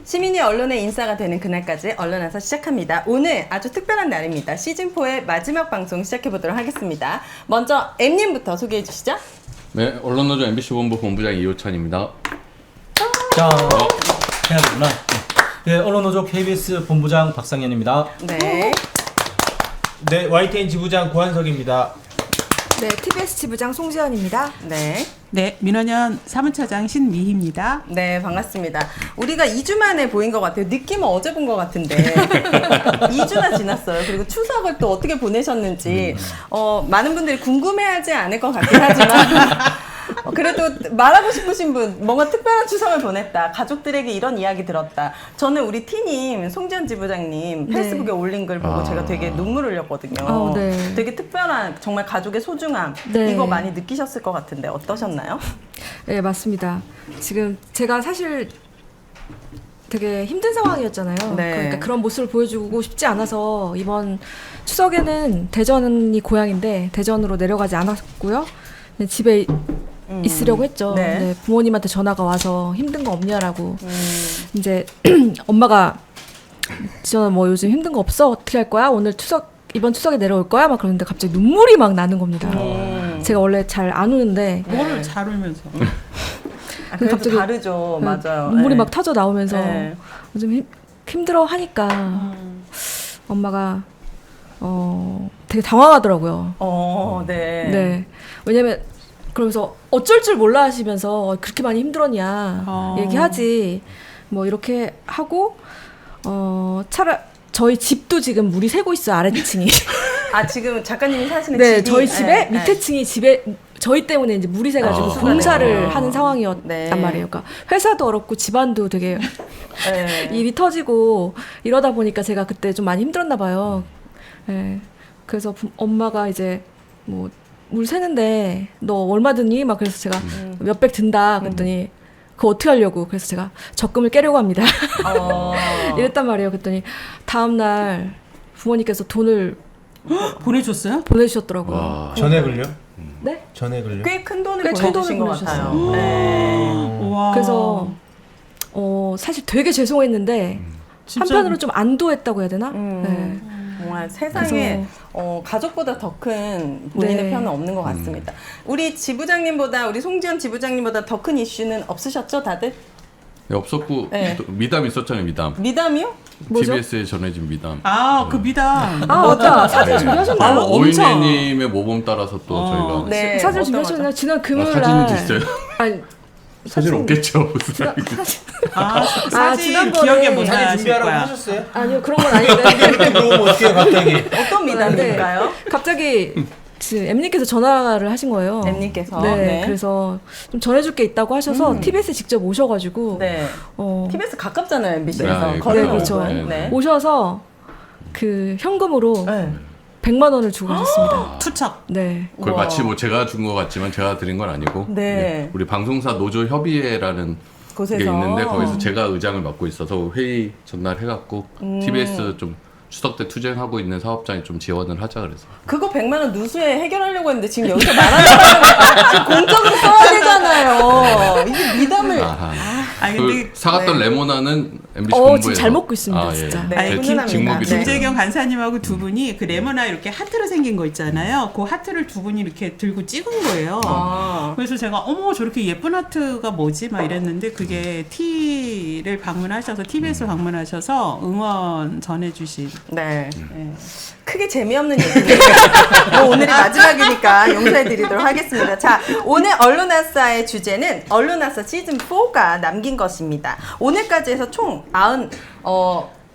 시민이 언론의 인싸가 되는 그날까지 언론에서 시작합니다. 오늘 아주 특별한 날입니다. 시즌4의 마지막 방송 시작해보도록 하겠습니다. 먼저 M님부터 소개해 주시죠. 네, 언론노조 MBC 본부 본부장 이호찬입니다. 자, 해야 되구나. 네, 언론노조 KBS 본부장 박상현입니다. 네. 네, YTN 지부장 고한석입니다. 네, TBS 지부장 송지연입니다. 네. 네, 민원연 사무처장 신미희입니다. 네, 반갑습니다. 우리가 2주 만에 보인 것 같아요. 느낌은 어제 본 것 같은데 2주나 지났어요. 그리고 추석을 또 어떻게 보내셨는지 많은 분들이 궁금해하지 않을 것 같긴 하지만 그래도 말하고 싶으신 분, 뭔가 특별한 추석을 보냈다, 가족들에게 이런 이야기 들었다. 저는 우리 T님, 송지연 지부장님 페이스북에 올린 글 보고 제가 되게 눈물 흘렸거든요. 네. 되게 특별한, 정말 가족의 소중함, 네. 이거 많이 느끼셨을 것 같은데 어떠셨나요? 네, 맞습니다. 지금 제가 사실 되게 힘든 상황이었잖아요. 네. 그러니까 그런 모습을 보여주고 싶지 않아서 이번 추석에는 대전이 고향인데 대전으로 내려가지 않았고요. 그냥 집에 있으려고 했죠. 네. 네, 부모님한테 전화가 와서 힘든 거 없냐라고. 이제 엄마가 지연아 뭐 요즘 힘든 거 없어? 어떻게 할 거야? 이번 추석에 내려올 거야? 막 그러는데 갑자기 눈물이 막 나는 겁니다. 제가 원래 잘 안 우는데 뭐를 잘 울면서. 그래도 갑자기 다르죠. 맞아요. 눈물이 네. 막 터져 나오면서 네. 좀 힘들어 하니까 엄마가 되게 당황하더라고요. 네. 네. 왜냐면 그러면서 어쩔 줄 몰라 하시면서 그렇게 많이 힘들었냐 얘기하지 뭐 이렇게 하고 차라리 저희 집도 지금 물이 새고 있어요. 아래층이. 아, 지금 작가님이 사시는 네, 집이 저희 집에 네, 밑에 층이 집에 저희 때문에 이제 물이 새가지고 공사를 하는 상황이었단 네. 말이에요. 그러니까 회사도 어렵고 집안도 되게 네. 일이 터지고 이러다 보니까 제가 그때 좀 많이 힘들었나 봐요. 네. 그래서 엄마가 이제 뭐 물 새는데 너 얼마 드니? 막 그래서 제가 몇백 든다 그랬더니 그거 어떻게 하려고? 그래서 제가 적금을 깨려고 합니다. 이랬단 말이에요. 그랬더니 다음날 부모님께서 돈을 보내줬어요? 보내주셨더라고요. 와. 전액을요? 네? 전액을요? 꽤 큰 돈을 꽤 큰 보내주신 돈을 것 같아요. 보내주셨어요. 네. 와. 그래서 사실 되게 죄송했는데 진짜 한편으로 좀 안도했다고 해야 되나? 네. 정말 세상에 가족보다 더 큰 본인의 네. 편은 없는 것 같습니다. 우리 지부장님보다, 우리 송지연 지부장님보다 더 큰 이슈는 없으셨죠, 다들? 네, 없었고 네. 또 미담 있었잖아요, 미담. 미담이요? 뭐죠? TBS에 전해진 미담. 그 미담. 아 맞다. 사진 준비하셨나요? 엄청. 오인혜님의 모범 따라서 또 저희가 네. 사진 어떤 준비하셨나요? 거죠? 지난 금요일 날. 사진은 있어요. 아니 사진 없겠죠. 무슨 사진 지난번에 기억에 못 사진 나실 준비하라고 거야. 하셨어요? 아니요 그런 건 아닌데 그럼 어떻게 갑자기? 어떤 미담일까요? 갑자기 지금 M님께서 전화를 하신 거예요. M님께서? 네, 네. 그래서 좀 전해줄 게 있다고 하셔서 TBS에 직접 오셔가지고 네. TBS TBS 가깝잖아요, MBC에서. 네, 걸으면 네, 그렇죠. 오고요. 네. 오셔서 그 현금으로 네. 100만 원을 주고 가셨습니다. 투척. 네. 그걸 우와. 마치 뭐 제가 준 것 같지만 제가 드린 건 아니고 네. 우리 방송사 노조 협의회라는 곳에서. 게 있는데 거기서 제가 의장을 맡고 있어서 회의 전날 해갖고 TBS 좀 추석 때 투쟁하고 있는 사업장에 좀 지원을 하자 그래서. 그거 100만 원 누수에 해결하려고 했는데 지금 여기서 말하는 거는 공적으로 써야 되잖아요. 이게 미담을. 아하. 아니 그 근데 사갔던 레모나는 MBC 본부에서 지금 잘 먹고 있습니다, 진짜. 네, 제 훈훈합니다. 직무비 네. 김재경 간사님하고 두 분이 그 레모나 이렇게 하트로 생긴 거 있잖아요. 그 하트를 두 분이 이렇게 들고 찍은 거예요. 그래서 제가 어머 저렇게 예쁜 하트가 뭐지? 막 이랬는데 그게 T를 방문하셔서 TBS 방문하셔서 응원 전해주신. 네. 네. 크게 재미없는 얘기는 뭐 오늘이 마지막이니까 용서해드리도록 하겠습니다. 자, 오늘 언론아싸의 주제는 언론아싸 시즌4가 남긴 것입니다. 오늘까지 해서 총 49번의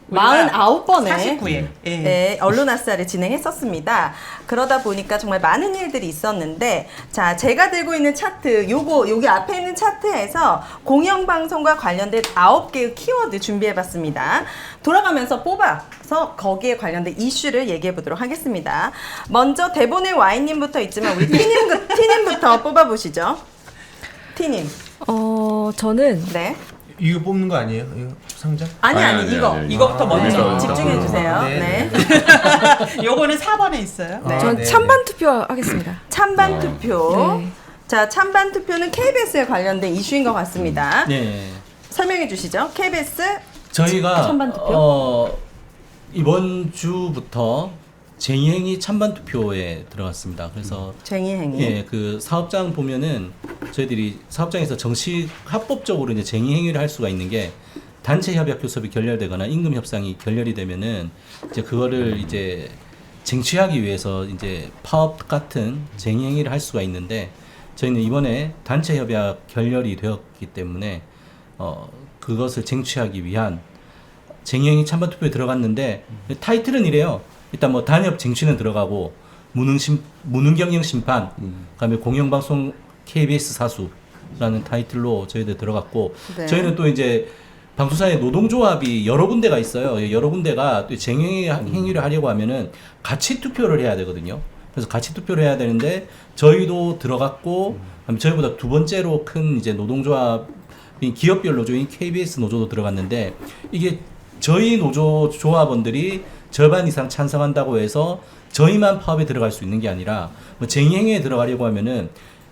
49회. 예. 네, 언론아싸를 진행했었습니다. 그러다 보니까 정말 많은 일들이 있었는데, 자, 제가 들고 있는 차트, 여기 앞에 있는 차트에서 공영방송과 관련된 9개의 키워드 준비해봤습니다. 돌아가면서 뽑아서 거기에 관련된 이슈를 얘기해보도록 하겠습니다. 먼저 대본에 와인님부터 있지만 우리 T님부터 뽑아보시죠. T님. 저는 네. 이거 뽑는 거 아니에요? 이거 상자? 아니, 이거. 이거부터 먼저. 네, 집중해주세요. 네. 네. 요거는 4번에 있어요. 네. 전 네, 찬반 투표 하겠습니다. 찬반 투표. 네. 자, 찬반 투표는 KBS에 관련된 이슈인 것 같습니다. 네. 설명해 주시죠. KBS 저희가 찬반 투표? 이번 주부터 쟁의행위 찬반 투표에 들어갔습니다. 그래서 쟁의행위. 예, 그 사업장 보면은 저희들이 사업장에서 정식 합법적으로 이제 쟁의행위를 할 수가 있는 게 단체 협약 교섭이 결렬되거나 임금 협상이 결렬이 되면은 이제 그거를 이제 쟁취하기 위해서 이제 파업 같은 쟁의행위를 할 수가 있는데 저희는 이번에 단체 협약 결렬이 되었기 때문에 그것을 쟁취하기 위한 쟁의행위 찬반 투표에 들어갔는데 타이틀은 이래요. 일단 뭐 단협 쟁취는 들어가고 무능경영 심판, 그다음에 공영방송 KBS 사수라는 타이틀로 저희들 들어갔고 네. 저희는 또 이제 방송사의 노동조합이 여러 군데가 있어요. 여러 군데가 또 쟁행위 행위를 하려고 하면은 같이 투표를 해야 되거든요. 그래서 같이 투표를 해야 되는데 저희도 들어갔고 저희보다 두 번째로 큰 이제 노동조합인 기업별 노조인 KBS 노조도 들어갔는데 이게 저희 노조 조합원들이 절반 이상 찬성한다고 해서 저희만 파업에 들어갈 수 있는 게 아니라 뭐 쟁의행위에 들어가려고 하면은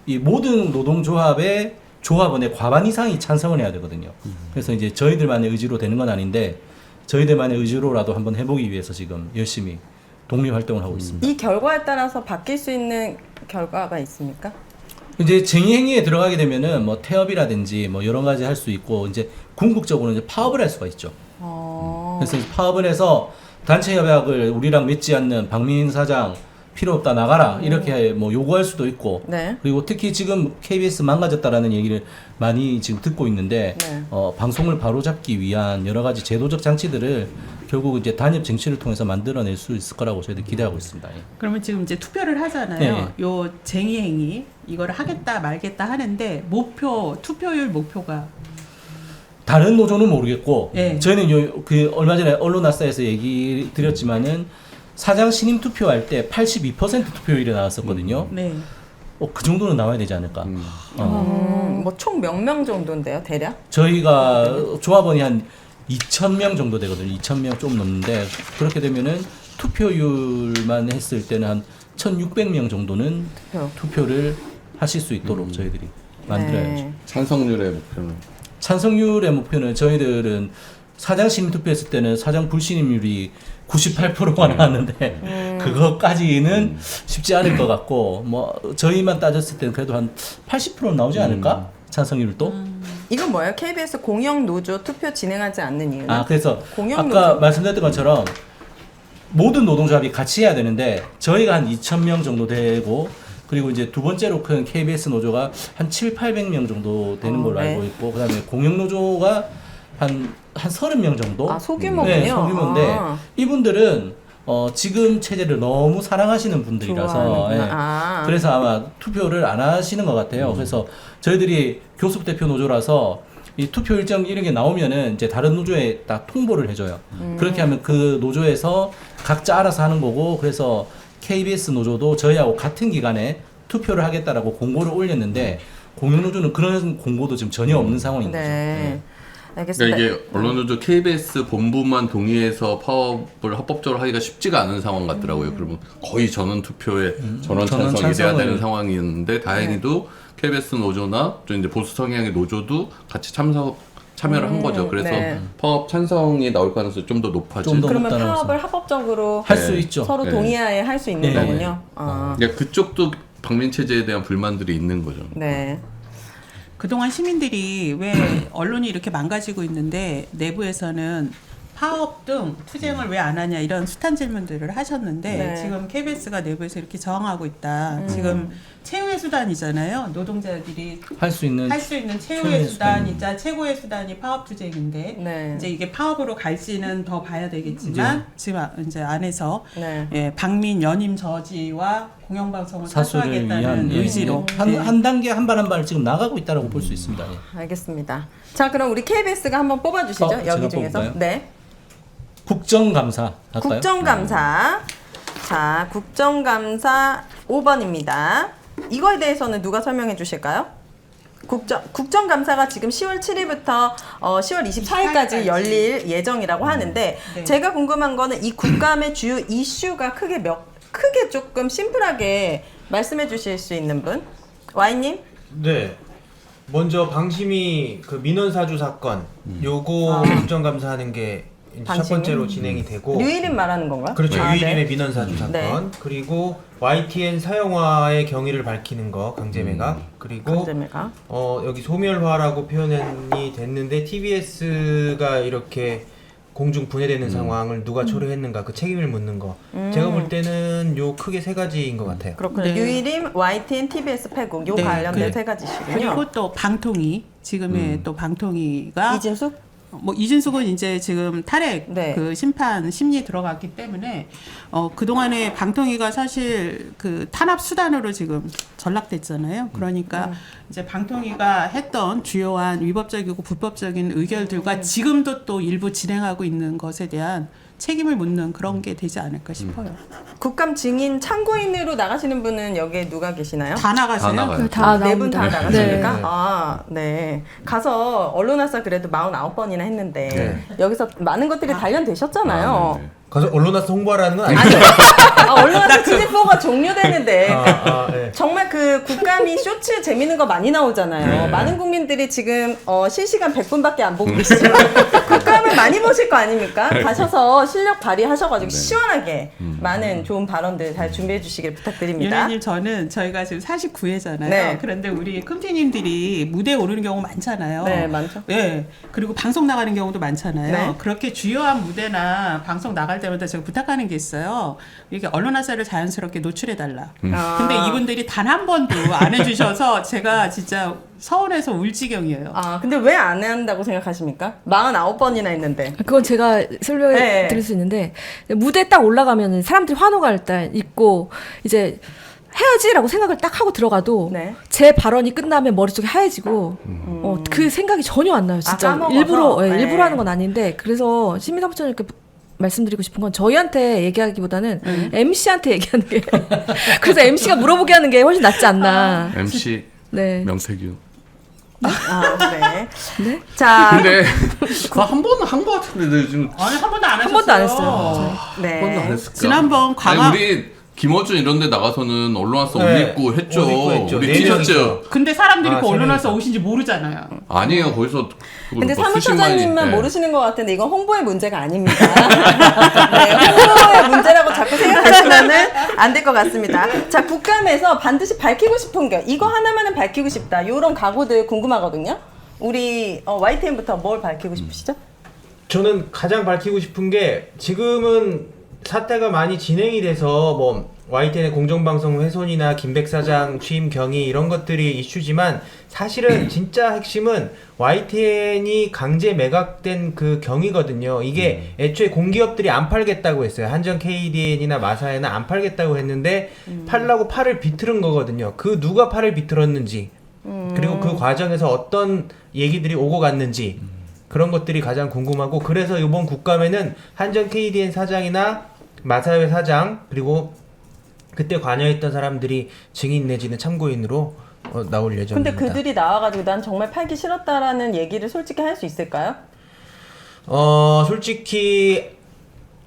이 모든 노동조합의 조합원의 과반 이상이 찬성을 해야 되거든요. 그래서 이제 저희들만의 의지로 되는 건 아닌데 저희들만의 의지로라도 한번 해보기 위해서 지금 열심히 독립 활동을 하고 있습니다. 이 결과에 따라서 바뀔 수 있는 결과가 있습니까? 이제 쟁의행위에 들어가게 되면은 뭐 태업이라든지 뭐 여러 가지 할 수 있고 이제 궁극적으로 이제 파업을 할 수가 있죠. 그래서 이제 파업을 해서 단체 협약을 우리랑 맺지 않는 박민 사장 필요 없다 나가라 이렇게 뭐 요구할 수도 있고 네. 그리고 특히 지금 KBS 망가졌다라는 얘기를 많이 지금 듣고 있는데 네. 방송을 바로잡기 위한 여러 가지 제도적 장치들을 결국 이제 단협 쟁취를 통해서 만들어낼 수 있을 거라고 저희들 기대하고 있습니다. 예. 그러면 지금 이제 투표를 하잖아요. 네. 요 쟁의행위 이거를 하겠다 말겠다 하는데 투표율 목표가 다른 노조는 모르겠고 예. 저희는 그 얼마 전에 언론아싸에서 얘기 드렸지만은 사장 신임 투표할 때 82% 투표율이 나왔었거든요. 네. 그 정도는 나와야 되지 않을까. 뭐 총 몇 명 정도인데요, 대략? 저희가 조합원이 한 2,000명 정도 되거든요. 2,000명 좀 넘는데 그렇게 되면은 투표율만 했을 때는 한 1,600명 정도는 투표를 하실 수 있도록 저희들이 만들어야죠. 네. 찬성률의 목표는 찬성률의 목표는 저희들은 사장 신임 투표했을 때는 사장 불신임률이 98%가 나왔는데 그것까지는 쉽지 않을 것 같고 뭐 저희만 따졌을 때는 그래도 한 80%는 나오지 않을까? 찬성률도? 이건 뭐예요? KBS 공영 노조 투표 진행하지 않는 이유는? 그래서 공영 아까 노조. 말씀드렸던 것처럼 모든 노동조합이 같이 해야 되는데 저희가 한 2,000명 정도 되고 그리고 이제 두 번째로 큰 KBS 노조가 한 700~800명 정도 되는 걸로 네. 알고 있고 그다음에 공영 노조가 한 30명 정도? 소규모군요. 네, 소규모인데 아. 이분들은 지금 체제를 너무 사랑하시는 분들이라서 좋아하는구나. 예. 그래서 아마 투표를 안 하시는 것 같아요. 그래서 저희들이 교섭 대표 노조라서 이 투표 일정 이런 게 나오면은 이제 다른 노조에 딱 통보를 해줘요. 그렇게 하면 그 노조에서 각자 알아서 하는 거고 그래서 KBS 노조도 저희하고 같은 기간에 투표를 하겠다라고 공고를 올렸는데 공영노조는 그런 공고도 지금 전혀 없는 상황인 거죠. 네. 알겠습니다. 그러니까 이게 언론노조 KBS 본부만 동의해서 파업을 합법적으로 하기가 쉽지가 않은 상황 같더라고요. 그러면 거의 전원 투표에 전원 전원 찬성이 돼야 찬성을- 되는 상황이었는데 다행히도 KBS 노조나 좀 이제 보수 성향의 노조도 같이 참여를 한 거죠. 그래서 네. 파업 찬성이 나올 가능성이 좀 더 높아질. 좀 더 그러면 높다는 파업을 합법적으로 할 수 네. 있죠. 서로 네. 동의하에 할 수 있는 네. 거군요. 그러니까 그쪽도 박민 체제에 대한 불만들이 있는 거죠. 네. 그동안 시민들이 왜 언론이 이렇게 망가지고 있는데 내부에서는 파업 등 투쟁을 왜 안 하냐 이런 숱한 질문들을 하셨는데 네. 지금 KBS가 내부에서 이렇게 저항하고 있다. 지금 최후의 수단이잖아요. 노동자들이 할 수 있는 할 수 있는 최후의 최후의 수단이자 최고의 수단이 파업 투쟁인데 네. 이제 이게 파업으로 갈지는 더 봐야 되겠지만 지금 이제 안에서 네. 예, 박민 연임 저지와 공영방송을 사수를 사수하겠다는 위한 의지로 한 단계 한 발 한 발 지금 나가고 있다라고 볼 수 있습니다. 예. 알겠습니다. 자, 그럼 우리 KBS가 한번 뽑아주시죠. 제가 여기 중에서. 뽑을까요? 네. 국정감사 할까요? 국정감사. 자, 국정감사 5번입니다. 이거에 대해서는 누가 설명해 주실까요? 국정감사가 지금 10월 7일부터 10월 24일까지 열릴 예정이라고 하는데 네. 제가 궁금한 거는 이 국감의 주요 이슈가 크게 조금 심플하게 말씀해 주실 수 있는 분? 와인님? 네. 먼저 방심이 그 민원사주 사건 요거 국정감사하는 게 이제 첫 방심이? 번째로 진행이 되고 유일인 말하는 건가요? 그렇죠. 아, 유일임의 네. 민원사주 사건 네. 그리고 YTN 사형화의 경위를 밝히는 거 강제매각 그리고 강제매각. 여기 소멸화라고 표현이 됐는데 TBS가 이렇게 공중 분해되는 상황을 누가 초래했는가 그 책임을 묻는 거 제가 볼 때는 요 크게 세 가지인 것 같아요. 그렇군요. 네. 유일임, YTN, TBS 폐국 요 네, 관련된 그- 세 가지시군요. 그리고 또 방통위 지금의 또 방통위가 이진숙? 뭐 이진숙은 이제 지금 탈핵 네. 그 심판 심리에 들어갔기 때문에 그 동안에 방통위가 사실 그 탄압 수단으로 지금 전락됐잖아요. 그러니까 이제 방통위가 했던 주요한 위법적이고 불법적인 의결들과 지금도 또 일부 진행하고 있는 것에 대한 책임을 묻는 그런 게 되지 않을까 싶어요. 국감 증인 참고인으로 나가시는 분은 여기에 누가 계시나요? 다 나가세요. 다 나가요. 다 네 분 다 나옵니다. 나가십니까? 네. 아, 네. 가서 언론화사 그래도 49번이나 했는데 네. 여기서 많은 것들이 단련되셨잖아요. 아, 네네. 가서 언론화사 홍보하라는 건 아니죠? 언론화사 시즌4가 종료되는데 네. 정말 그 국감이 쇼츠 재밌는 거 많이 나오잖아요. 네. 많은 국민들이 지금 실시간 100분밖에 안 보고 계시지만 국감을 많이 보실 거 아닙니까? 가셔서 실력 발휘하셔가지고 네. 시원하게 많은 좋은 발언들 잘 준비해 주시길 부탁드립니다. 윤혜님 저희가 지금 49회잖아요. 네. 그런데 우리 컴티님들이 무대에 오르는 경우 많잖아요. 네, 많죠. 네. 그리고 방송 나가는 경우도 많잖아요. 네. 그렇게 주요한 무대나 방송 나갈 때마다 제가 부탁하는 게 있어요. 이게 언론화사를 자연스럽게 노출해달라. 아. 근데 이분들이 단 한 번도 안 해주셔서 제가 진짜 서운해서 울 지경이에요. 아, 근데 왜 안 한다고 생각하십니까? 49번이나 했는데. 그건 제가 설명해 네. 드릴 수 있는데 무대에 딱 올라가면 사람들이 환호가 일단 있고 이제 해야지라고 생각을 딱 하고 들어가도 네. 제 발언이 끝나면 머릿속이 하얘지고 그 생각이 전혀 안 나요. 진짜 까먹어서? 일부러 네. 일부러 하는 건 아닌데 그래서 시민사무처님께 말씀드리고 싶은 건 저희한테 얘기하기보다는 MC한테 얘기하는 게 그래서 MC가 물어보게 하는 게 훨씬 낫지 않나. MC 네. 명태균. 아, 네. 네? 자, 근데 한 번 한 거 같은데 내 지금 아니 한 번도 안 하셨어요. 한 번도 안 했어요. 네. 한 번도 안 했을까? 지난번 과거- 아니, 우리 김어준 이런 데 나가서는 언론화사 옷 네. 입고 했죠. 옷 입고 했죠. 우리 네 명 티셔츠. 있죠. 근데 사람들이 아, 그 세 언론화사 명이서. 오신지 모르잖아요. 아니에요. 거기서 근데 뭐 수십 만이- 사무처장님만 네. 모르시는 것 같은데 이건 홍보의 문제가 아닙니다. 네, 홍보의 문제라고 자꾸 생각하시면은 안 될 것 같습니다. 자, 국감에서 반드시 밝히고 싶은 게 이거 하나만은 밝히고 싶다. 이런 각오들 궁금하거든요. 우리 YTN부터 뭘 밝히고 싶으시죠? 저는 가장 밝히고 싶은 게 지금은 사태가 많이 진행이 돼서 뭐 YTN의 공정방송 훼손이나 김백 사장 취임 경위 이런 것들이 이슈지만 사실은 진짜 핵심은 YTN이 강제 매각된 그 경위거든요. 이게 애초에 공기업들이 안 팔겠다고 했어요. 한전 KDN이나 마사에는 안 팔겠다고 했는데 팔라고 팔을 비틀은 거거든요. 그 누가 팔을 비틀었는지 그리고 그 과정에서 어떤 얘기들이 오고 갔는지 그런 것들이 가장 궁금하고 그래서 이번 국감에는 한전 KDN 사장이나 마사회 사장 그리고 그때 관여했던 사람들이 증인 내지는 참고인으로 나올 예정입니다. 근데 그들이 나와가지고 난 정말 팔기 싫었다라는 얘기를 솔직히 할 수 있을까요? 솔직히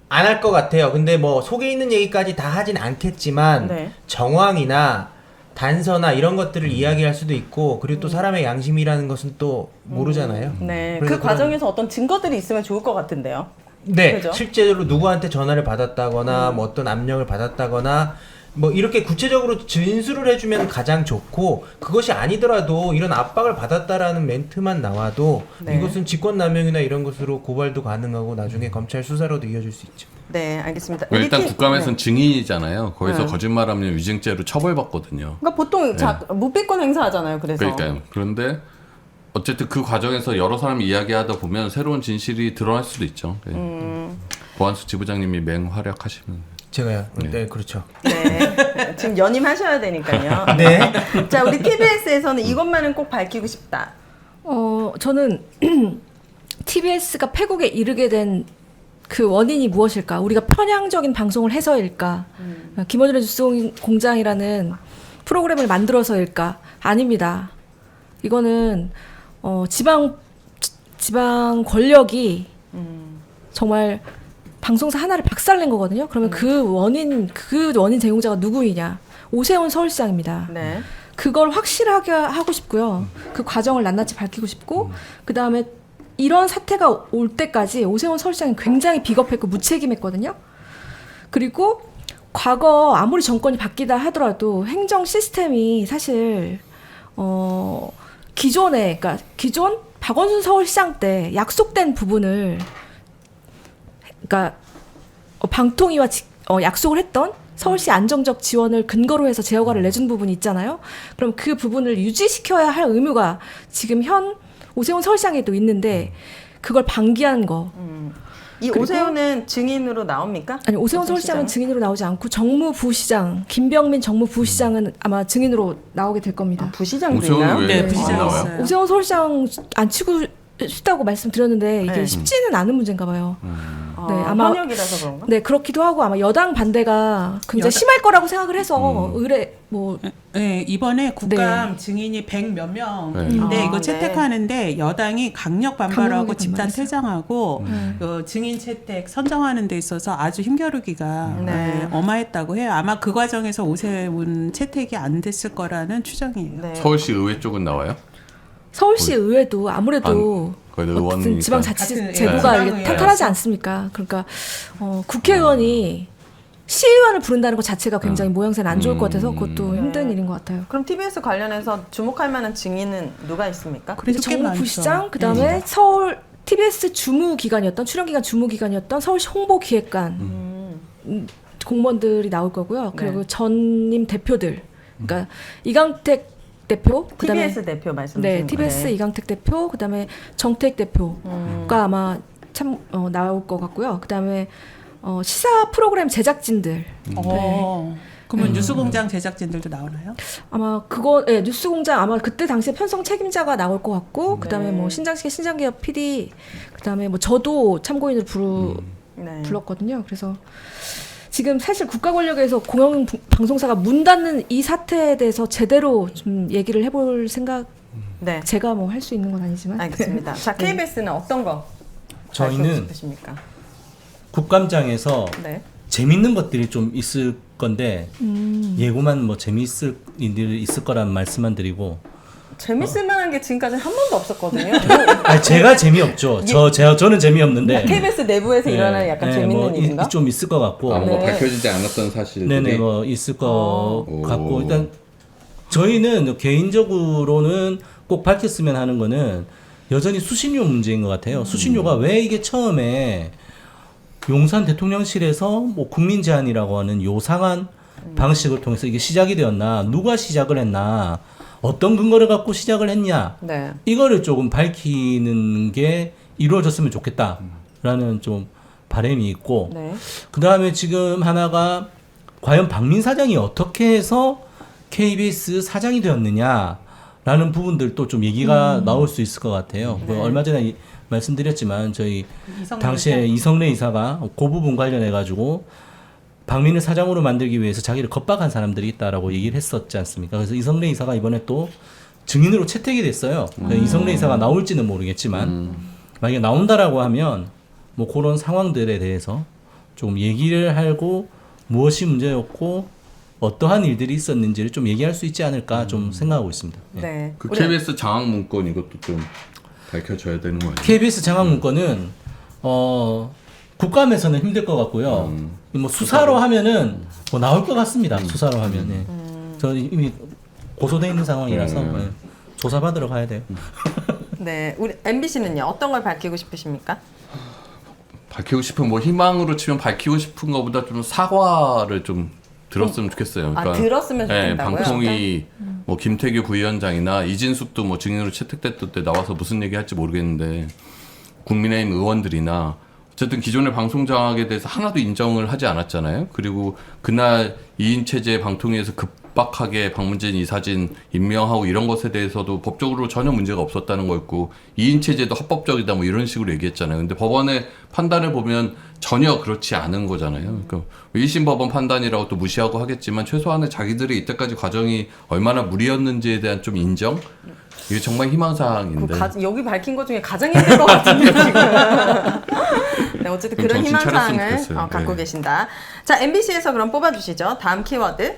안 할 것 같아요. 근데 뭐 속에 있는 얘기까지 다 하진 않겠지만 네. 정황이나 단서나 이런 것들을 이야기할 수도 있고 그리고 또 사람의 양심이라는 것은 또 모르잖아요. 네. 그래서 그 과정에서 어떤 증거들이 있으면 좋을 것 같은데요. 네, 그죠? 실제로 누구한테 전화를 받았다거나 뭐 어떤 압력을 받았다거나 뭐 이렇게 구체적으로 진술을 해주면 가장 좋고 그것이 아니더라도 이런 압박을 받았다라는 멘트만 나와도 네. 이것은 직권남용이나 이런 것으로 고발도 가능하고 나중에 검찰 수사로도 이어질 수 있죠. 네, 알겠습니다. 우리 일단 팀- 국감에서는 네. 증인이잖아요. 거기서 네. 거짓말하면 위증죄로 처벌받거든요. 그러니까 보통 묵비권 행사하잖아요. 그래서 그러니까요. 그런데 어쨌든 그 과정에서 여러 사람이 이야기하다 보면 새로운 진실이 드러날 수도 있죠. 네. 보안수 지부장님이 맹활약하시면. 제가요. 네. 네, 그렇죠. 네. 지금 연임하셔야 되니까요. 네. 자, 우리 TBS에서는 이것만은 꼭 밝히고 싶다. 저는 TBS가 폐국에 이르게 된 그 원인이 무엇일까? 우리가 편향적인 방송을 해서일까? 김어준의 뉴스 공장이라는 프로그램을 만들어서일까? 아닙니다. 이거는 지방 권력이 정말 방송사 하나를 박살낸 거거든요. 그러면 그 원인 제공자가 누구이냐? 오세훈 서울시장입니다. 네. 그걸 확실하게 하고 싶고요. 그 과정을 낱낱이 밝히고 싶고 그 다음에 이런 사태가 올 때까지 오세훈 서울시장이 굉장히 비겁했고 무책임했거든요. 그리고 과거 아무리 정권이 바뀌다 하더라도 행정 시스템이 사실 기존 박원순 서울시장 때 약속된 부분을 그러니까 방통위와 약속을 했던 서울시 안정적 지원을 근거로 해서 재허가를 내준 부분이 있잖아요. 그럼 그 부분을 유지시켜야 할 의무가 지금 현 오세훈 서울시장에도 있는데 그걸 방기한 거. 이 그리고- 오세훈은 증인으로 나옵니까? 아니 오세훈 서울시장은 증인으로 나오지 않고 정무부시장 김병민 정무부시장은 아마 증인으로 나오게 될 겁니다. 부시장도 오세훈은 있나요? 왜 네, 안 부시장 나와요? 있어요. 오세훈 서울시장 안 치고 싶다고 말씀드렸는데 이게 네. 쉽지는 않은 문제인가 봐요. 네, 아마 현역이라서 그런가? 네 그렇기도 하고 아마 여당 반대가 굉장히 여당- 심할 거라고 생각을 해서 의뢰 뭐 네, 이번에 국감 증인이 100 몇 명인데 네. 이거 네. 채택하는데 여당이 강력 반발하고 강력하게 집단 반발했어요. 퇴장하고 증인 채택 선정하는 데 있어서 아주 힘겨루기가 네. 어마했다고 해요. 아마 그 과정에서 오세훈 채택이 안 됐을 거라는 추정이에요. 네. 서울시 의회 쪽은 나와요? 서울시 의회도 아무래도 거의 어쨌든 의원이니까. 지방자치 같은, 제도가 예, 이게 지방의회라서. 탄탄하지 않습니까? 그러니까 국회의원이 시의원을 부른다는 것 자체가 굉장히 모양새는 안 좋을 것 같아서 그것도 힘든 일인 것 같아요. 그럼 TBS 관련해서 주목할 만한 증인은 누가 있습니까? 그래도 꽤 많죠. 정무부시장 그다음에 서울 TBS 주무기관이었던 출연기관 주무기관이었던 서울시 홍보기획관 공무원들이 나올 거고요. 그리고 전임 대표들 그러니까 이강택 대표 그다음에 TBS 대표 말씀하시는 네, TBS 이강택 대표, 그다음에 정택 대표가 아마 참 나올 것 같고요. 그다음에 시사 프로그램 제작진들 그러면 뉴스공장 제작진들도 나오나요? 아마 그거 뉴스공장 아마 그때 당시에 편성 책임자가 나올 것 같고 그다음에 뭐 신장식의 신장기업 PD 그다음에 뭐 저도 참고인으로 네. 불렀거든요. 그래서 지금 사실 국가 권력에서 공영 방송사가 문 닫는 이 사태에 대해서 제대로 좀 얘기를 해볼 생각. 네. 제가 뭐 할 수 있는 건 아니지만. 알겠습니다. 자, KBS는 어떤 거 저희는 밝히고 싶으십니까? 국감장에서 네. 재밌는 것들이 좀 있을 건데 예고만 뭐 재미있을 일들이 있을 거라는 말씀만 드리고 재밌을 만한 게 지금까지 한 번도 없었거든요. 아니, 제가 재미없죠. 저는 재미없는데 KBS 내부에서 일어나는 약간 재밌는 뭐 일인가? 좀 있을 것 같고 뭔가 네. 밝혀지지 않았던 사실들이 네네 뭐 있을 것 오. 같고 일단 저희는 개인적으로는 꼭 밝혔으면 하는 거는 여전히 수신료 문제인 것 같아요. 수신료가 왜 이게 처음에 용산 대통령실에서 뭐 국민 제안이라고 하는 요상한 방식을 통해서 이게 시작이 되었나, 누가 시작을 했나, 어떤 근거를 갖고 시작을 했냐, 네. 이거를 조금 밝히는 게 이루어졌으면 좋겠다라는 좀 바람이 있고, 네. 그 다음에 지금 하나가 과연 박민 사장이 어떻게 해서 KBS 사장이 되었느냐라는 부분들도 좀 얘기가 나올 수 있을 것 같아요. 그 얼마 전에 말씀드렸지만 저희 이성래 당시에 이사? 이성래 이사가 그 부분 관련해 가지고 박민을 사장으로 만들기 위해서 자기를 겁박한 사람들이 있다라고 얘기를 했었지 않습니까? 그래서 이성래 이사가 이번에 또 증인으로 채택이 됐어요. 이성래 이사가 나올지는 모르겠지만 만약에 나온다라고 하면 뭐 그런 상황들에 대해서 좀 얘기를 하고 무엇이 문제였고 어떠한 일들이 있었는지를 좀 얘기할 수 있지 않을까 좀 생각하고 있습니다. 예. 네. 그 우리- KBS 장학 문건 이것도 좀 밝혀져야 되는 거 아니에요? KBS 장학 문건은 국감에서는 힘들 것 같고요. 뭐 수사로 하면은 뭐 나올 것 같습니다. 수사로 하면. 예. 저 이미 고소돼 있는 상황이라서 예. 조사받으러 가야 돼요. 네. 우리 MBC는요. 어떤 걸 밝히고 싶으십니까? 밝히고 싶은 뭐 희망으로 치면 밝히고 싶은 것보다 좀 사과를 좀 들었으면 좋겠어요. 들었으면 좋겠다고요? 방통위 뭐 김태규 부위원장이나 이진숙도 뭐 증인으로 채택됐을 때 나와서 무슨 얘기할지 모르겠는데 국민의힘 의원들이나 어쨌든 기존의 방송 장악에 대해서 하나도 인정을 하지 않았잖아요. 그리고 그날 2인 체제 방통위에서 급박하게 박문진 이사진 임명하고 이런 것에 대해서도 법적으로 전혀 문제가 없었다는 거였고 2인 체제도 합법적이다 뭐 이런 식으로 얘기했잖아요. 근데 법원의 판단을 보면 전혀 그렇지 않은 거잖아요. 그러니까 1심 법원 판단이라고 또 무시하고 하겠지만 최소한의 자기들이 이때까지 과정이 얼마나 무리였는지에 대한 좀 인정? 이게 정말 희망사항인데. 여기 밝힌 것 중에 가장 힘들 것 같은데 지금. 네, 어쨌든 그럼 그런 정신 차렸으면 희망사항을 좋겠어요. 갖고 네. 계신다. 자, MBC에서 그럼 뽑아주시죠. 다음 키워드.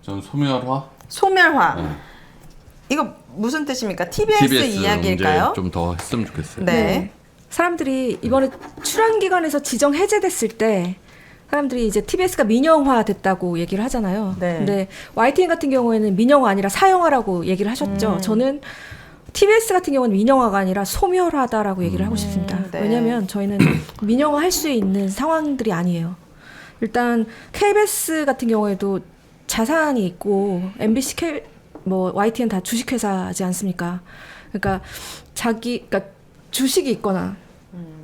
전 소멸화. 소멸화. 네. 이거 무슨 뜻입니까? TBS 이야기일까요? 좀 더 했으면 좋겠어요. 네. 사람들이 이번에 출연 기관에서 지정 해제됐을 때 사람들이 이제 TBS가 민영화 됐다고 얘기를 하잖아요. 네. 근데 YTN 같은 경우에는 민영화 아니라 사형화라고 얘기를 하셨죠. 저는 TBS 같은 경우는 민영화가 아니라 소멸화다라고 얘기를 하고 싶습니다. 네. 왜냐하면 저희는 민영화 할 수 있는 상황들이 아니에요. 일단 KBS 같은 경우에도 자산이 있고 MBC, 뭐 YTN 다 주식회사지 않습니까? 그러니까 그러니까 주식이 있거나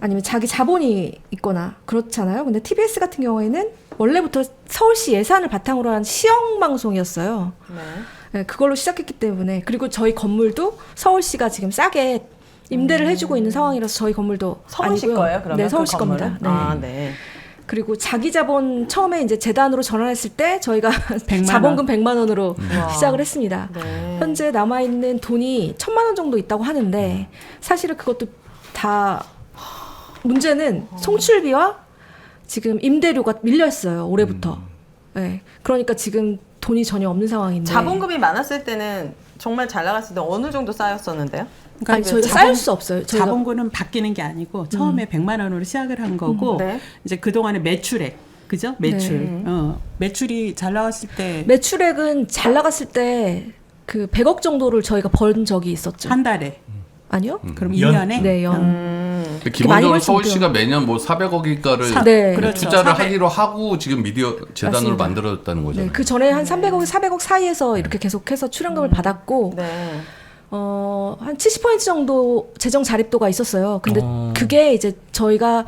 아니면 자기 자본이 있거나 그렇잖아요. 근데 TBS 같은 경우에는 원래부터 서울시 예산을 바탕으로 한 시형 방송이었어요. 네. 네, 그걸로 시작했기 때문에 그리고 저희 건물도 서울시가 지금 싸게 임대를 해주고 있는 상황이라서 저희 건물도 서울시 아니고요. 거예요? 그러면 네, 서울시 그 건물은? 겁니다. 네. 아, 네. 그리고 자기 자본 처음에 이제 재단으로 전환했을 때 저희가 100만 자본금 100만 원으로 와. 시작을 했습니다. 네. 현재 남아 있는 돈이 1,000만 원 정도 있다고 하는데 사실은 그것도 다 문제는 송출비와 지금 임대료가 밀려 있어요. 올해부터. 네. 그러니까 지금 돈이 전혀 없는 상황인데. 자본금이 많았을 때는 정말 잘 나갔을 때 어느 정도 쌓였었는데요? 아니 저희가 쌓일 수 없어요. 저희가 자본금은 바뀌는 게 아니고 처음에 100만 원으로 시작을 한 거고 네. 이제 그동안에 매출액 그죠? 매출. 네. 매출이 잘 나왔을 때 매출액은 잘 나갔을 때 그 100억 정도를 저희가 번 적이 있었죠. 한 달에. 아니요? 그럼 연? 2년에? 네, 연. 근데 많이 기본적으로 벌지 서울시가 매년 뭐 400억인가를 네. 그렇죠. 투자를 400. 하기로 하고 지금 미디어 재단으로 맞습니다. 만들어졌다는 네, 거잖아요. 그 전에 한 300억, 400억 사이에서 이렇게 계속해서 출연금을 받았고, 네. 한 70% 정도 재정 자립도가 있었어요. 근데 그게 이제 저희가,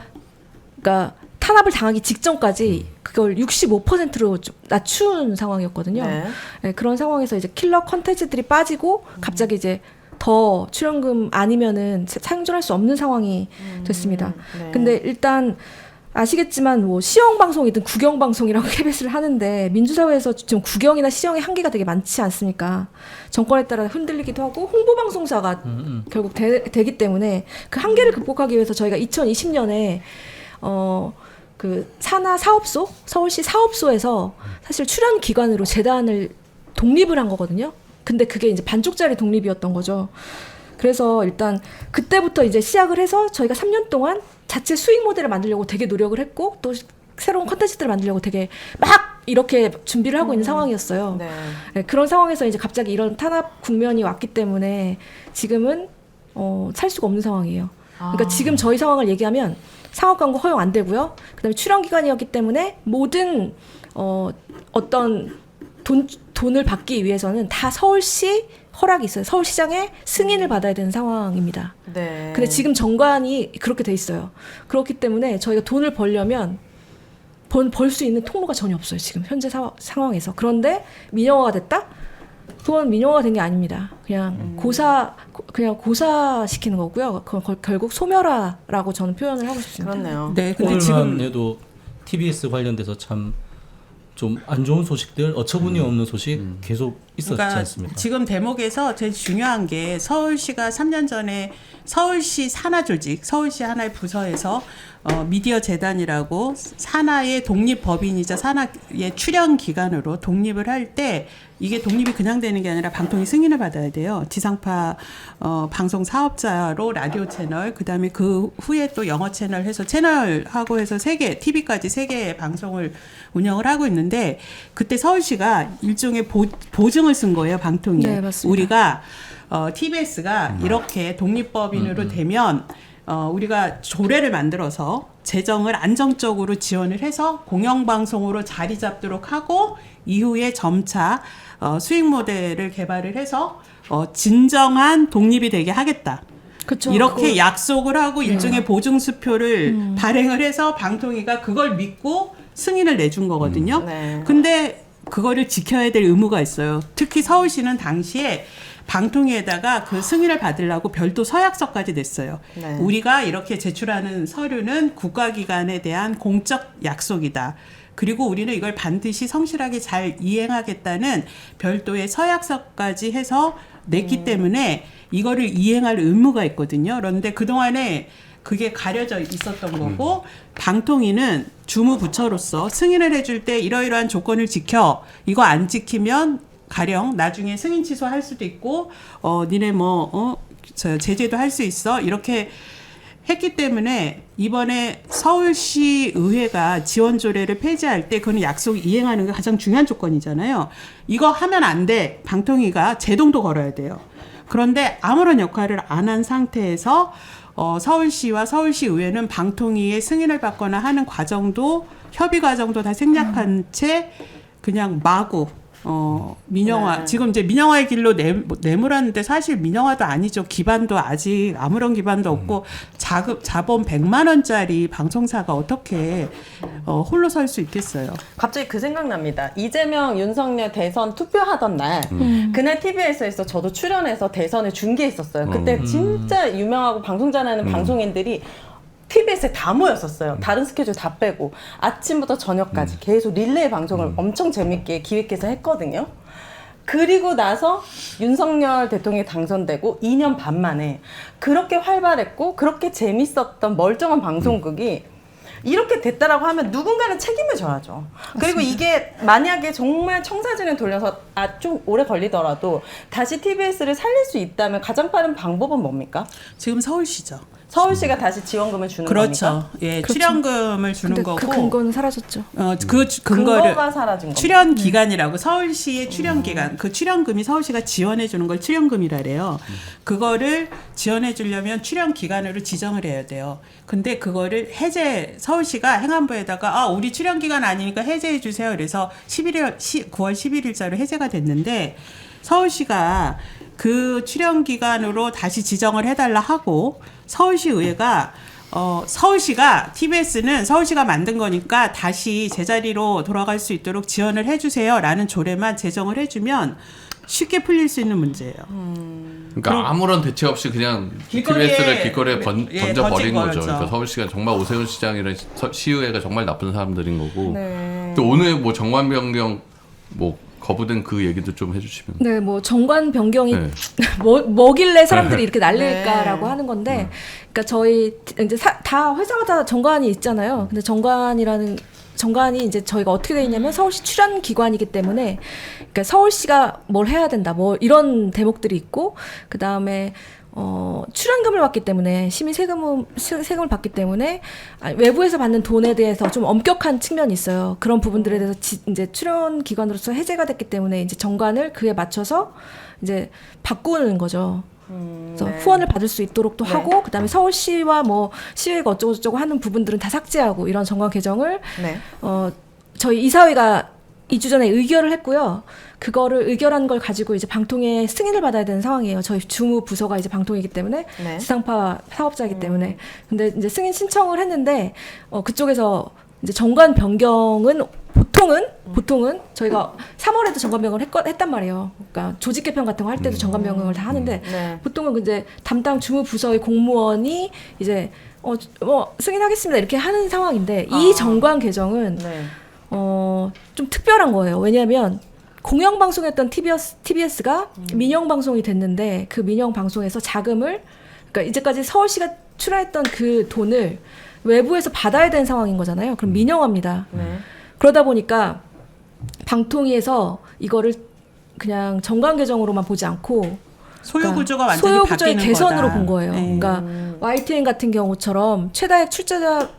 그러니까 탄압을 당하기 직전까지 그걸 65%로 좀 낮춘 상황이었거든요. 네. 네, 그런 상황에서 이제 킬러 컨텐츠들이 빠지고 갑자기 이제 더 출연금 아니면은 생존할 수 없는 상황이 됐습니다. 네. 근데 일단 아시겠지만 뭐 시형 방송이든 국영 방송이라고 KBS를 하는데 민주사회에서 지금 국영이나 시형의 한계가 되게 많지 않습니까? 정권에 따라 흔들리기도 하고 홍보 방송사가 결국 되기 때문에 그 한계를 극복하기 위해서 저희가 2020년에 그 산하 사업소 서울시 사업소에서 사실 출연 기관으로 재단을 독립을 한 거거든요. 근데 그게 이제 반쪽짜리 독립이었던 거죠. 그래서 일단 그때부터 이제 시작을 해서 저희가 3년 동안 자체 수익 모델을 만들려고 되게 노력을 했고 또 새로운 컨텐츠들을 만들려고 되게 막 이렇게 준비를 하고 있는 상황이었어요. 네. 네, 그런 상황에서 이제 갑자기 이런 탄압 국면이 왔기 때문에 지금은 살 수가 없는 상황이에요. 그러니까 지금 저희 상황을 얘기하면 상업 광고 허용 안 되고요. 그다음에 출연 기간이었기 때문에 모든 어떤 돈을 받기 위해서는 다 서울시 허락이 있어요. 서울시장의 승인을 받아야 되는 상황입니다. 네. 근데 지금 정관이 그렇게 돼 있어요. 그렇기 때문에 저희가 돈을 벌려면 벌 수 있는 통로가 전혀 없어요. 지금 현재 상황에서. 그런데 민영화가 됐다? 그건 민영화가 된 게 아닙니다. 그냥 고사시키는 거고요. 그건 결국 소멸화라고 저는 표현을 하고 싶습니다. 그렇네요. 네, 근데 오늘만 지금 해도 TBS 관련돼서 참 좀 안 좋은 소식들, 어처구니 없는 소식 계속 있었지 그러니까 않습니까? 지금 대목에서 제일 중요한 게 서울시가 3년 전에 서울시 산하조직, 서울시 하나의 부서에서 미디어 재단이라고 산하의 독립법인이자 산하의 출연 기관으로 독립을 할 때 이게 독립이 그냥 되는 게 아니라 방통위 승인을 받아야 돼요. 지상파 방송 사업자로 라디오 채널, 그다음에 그 후에 또 영어 채널 해서 채널하고 해서 3개, TV까지 3개의 방송을 운영을 하고 있는데 그때 서울시가 일종의 보증을 쓴 거예요, 방통위에. 네, 맞습니다. 우리가 TBS가 이렇게 독립법인으로 되면 우리가 조례를 만들어서 재정을 안정적으로 지원을 해서 공영방송으로 자리 잡도록 하고 이후에 점차 수익 모델을 개발을 해서 진정한 독립이 되게 하겠다. 그쵸, 이렇게 그거- 약속을 하고 일종의 보증수표를 발행을 해서 방통위가 그걸 믿고 승인을 내준 거거든요. 네. 근데 그거를 지켜야 될 의무가 있어요. 특히 서울시는 당시에 방통위에다가 그 승인을 받으려고 별도 서약서까지 냈어요. 네. 우리가 이렇게 제출하는 서류는 국가기관에 대한 공적 약속이다. 그리고 우리는 이걸 반드시 성실하게 잘 이행하겠다는 별도의 서약서까지 해서 냈기 때문에 이거를 이행할 의무가 있거든요. 그런데 그동안에 그게 가려져 있었던 거고 방통위는 주무부처로서 승인을 해줄 때 이러이러한 조건을 지켜 이거 안 지키면 가령 나중에 승인 취소할 수도 있고 니네 제재도 할 수 있어 이렇게 했기 때문에 이번에 서울시 의회가 지원 조례를 폐지할 때 그거는 약속 이행하는 게 가장 중요한 조건이잖아요. 이거 하면 안 돼. 방통위가 제동도 걸어야 돼요. 그런데 아무런 역할을 안 한 상태에서 서울시와 서울시 의회는 방통위의 승인을 받거나 하는 과정도 협의 과정도 다 생략한 채 그냥 마구 민영화 네. 지금 이제 민영화의 길로 내몰았는데 사실 민영화도 아니죠. 기반도 아직 아무런 기반도 없고 자본 100만 원짜리 방송사가 어떻게 홀로 설 수 있겠어요. 갑자기 그 생각납니다. 이재명, 윤석열 대선 투표하던 날, 그날 TBS에서 저도 출연해서 대선을 중계했었어요. 그때 진짜 유명하고 방송 잘하는 방송인들이 TBS에 다 모였었어요. 다른 스케줄 다 빼고 아침부터 저녁까지 계속 릴레이 방송을 엄청 재밌게 기획해서 했거든요. 그리고 나서 윤석열 대통령이 당선되고 2년 반 만에 그렇게 활발했고 그렇게 재밌었던 멀쩡한 방송국이 이렇게 됐다라고 하면 누군가는 책임을 져야죠. 그리고 이게 만약에 정말 청사진을 돌려서 좀 오래 걸리더라도 다시 TBS를 살릴 수 있다면 가장 빠른 방법은 뭡니까? 지금 서울시죠. 서울시가 다시 지원금을 주는 그렇죠. 겁니까? 예, 그렇죠. 출연금을 주는 근데 거고. 그 근거는 사라졌죠. 그 근거를 근거가 사라진 겁니다. 출연 기간이라고 서울시의 출연 기간 그 출연금이 서울시가 지원해 주는 걸 출연금이라래요. 그거를 지원해 주려면 출연 기간으로 지정을 해야 돼요. 근데 그거를 서울시가 행안부에다가 우리 출연 기간 아니니까 해제해 주세요. 그래서 9월 11일자로 해제가 됐는데 서울시가 그 출연 기간으로 다시 지정을 해달라 하고 서울시 의회가 서울시가 TBS는 서울시가 만든 거니까 다시 제자리로 돌아갈 수 있도록 지원을 해주세요라는 조례만 제정을 해주면 쉽게 풀릴 수 있는 문제예요. 그러니까 아무런 대책 없이 그냥 TBS를 길거리에 던져버린 거죠. 그러니까 서울시가 정말 오세훈 시장이랑 시의회가 정말 나쁜 사람들인 거고. 네. 또 오늘 뭐 정관 변경 거부된 그 얘기도 좀 해주시면. 네, 정관 변경이 네. 뭐길래 사람들이 이렇게 날릴까라고 네. 하는 건데, 그러니까 저희 이제 다 회사마다 정관이 있잖아요. 근데 정관이 이제 저희가 어떻게 돼 있냐면 서울시 출연 기관이기 때문에, 그러니까 서울시가 뭘 해야 된다, 이런 대목들이 있고, 그 다음에 출연금을 받기 때문에 시민 세금을 받기 때문에 외부에서 받는 돈에 대해서 좀 엄격한 측면이 있어요. 그런 부분들에 대해서 이제 출연 기관으로서 해제가 됐기 때문에 이제 정관을 그에 맞춰서 이제 바꾸는 거죠. 그래서 네. 후원을 받을 수 있도록 또 네. 하고 그다음에 서울시와 시의회가 어쩌고 저쩌고 하는 부분들은 다 삭제하고 이런 정관 개정을 네. 저희 이사회가 2주 전에 의결을 했고요. 그거를 의결한 걸 가지고 이제 방통위의 승인을 받아야 되는 상황이에요. 저희 주무 부서가 이제 방통이기 때문에 네. 지상파 사업자이기 때문에. 근데 이제 승인 신청을 했는데 그쪽에서 이제 정관 변경은 보통은 저희가 3월에도 정관 변경을 했단 말이에요. 그러니까 조직 개편 같은 거 할 때도 정관 변경을 다 하는데 네. 보통은 이제 담당 주무 부서의 공무원이 이제 승인하겠습니다 이렇게 하는 상황인데 이 정관 개정은 네. 좀 특별한 거예요. 왜냐하면 공영방송했던 TBS가 민영방송이 됐는데 그 민영방송에서 자금을 그러니까 이제까지 서울시가 출연했던 그 돈을 외부에서 받아야 되는 상황인 거잖아요. 그럼 민영화입니다. 네. 그러다 보니까 방통위에서 이거를 그냥 정관 개정으로만 보지 않고 소유 구조가 완전히 소유 구조의 바뀌는 개선으로 거다. 본 거예요. 네. 그러니까 YTN 같은 경우처럼 최다 출자자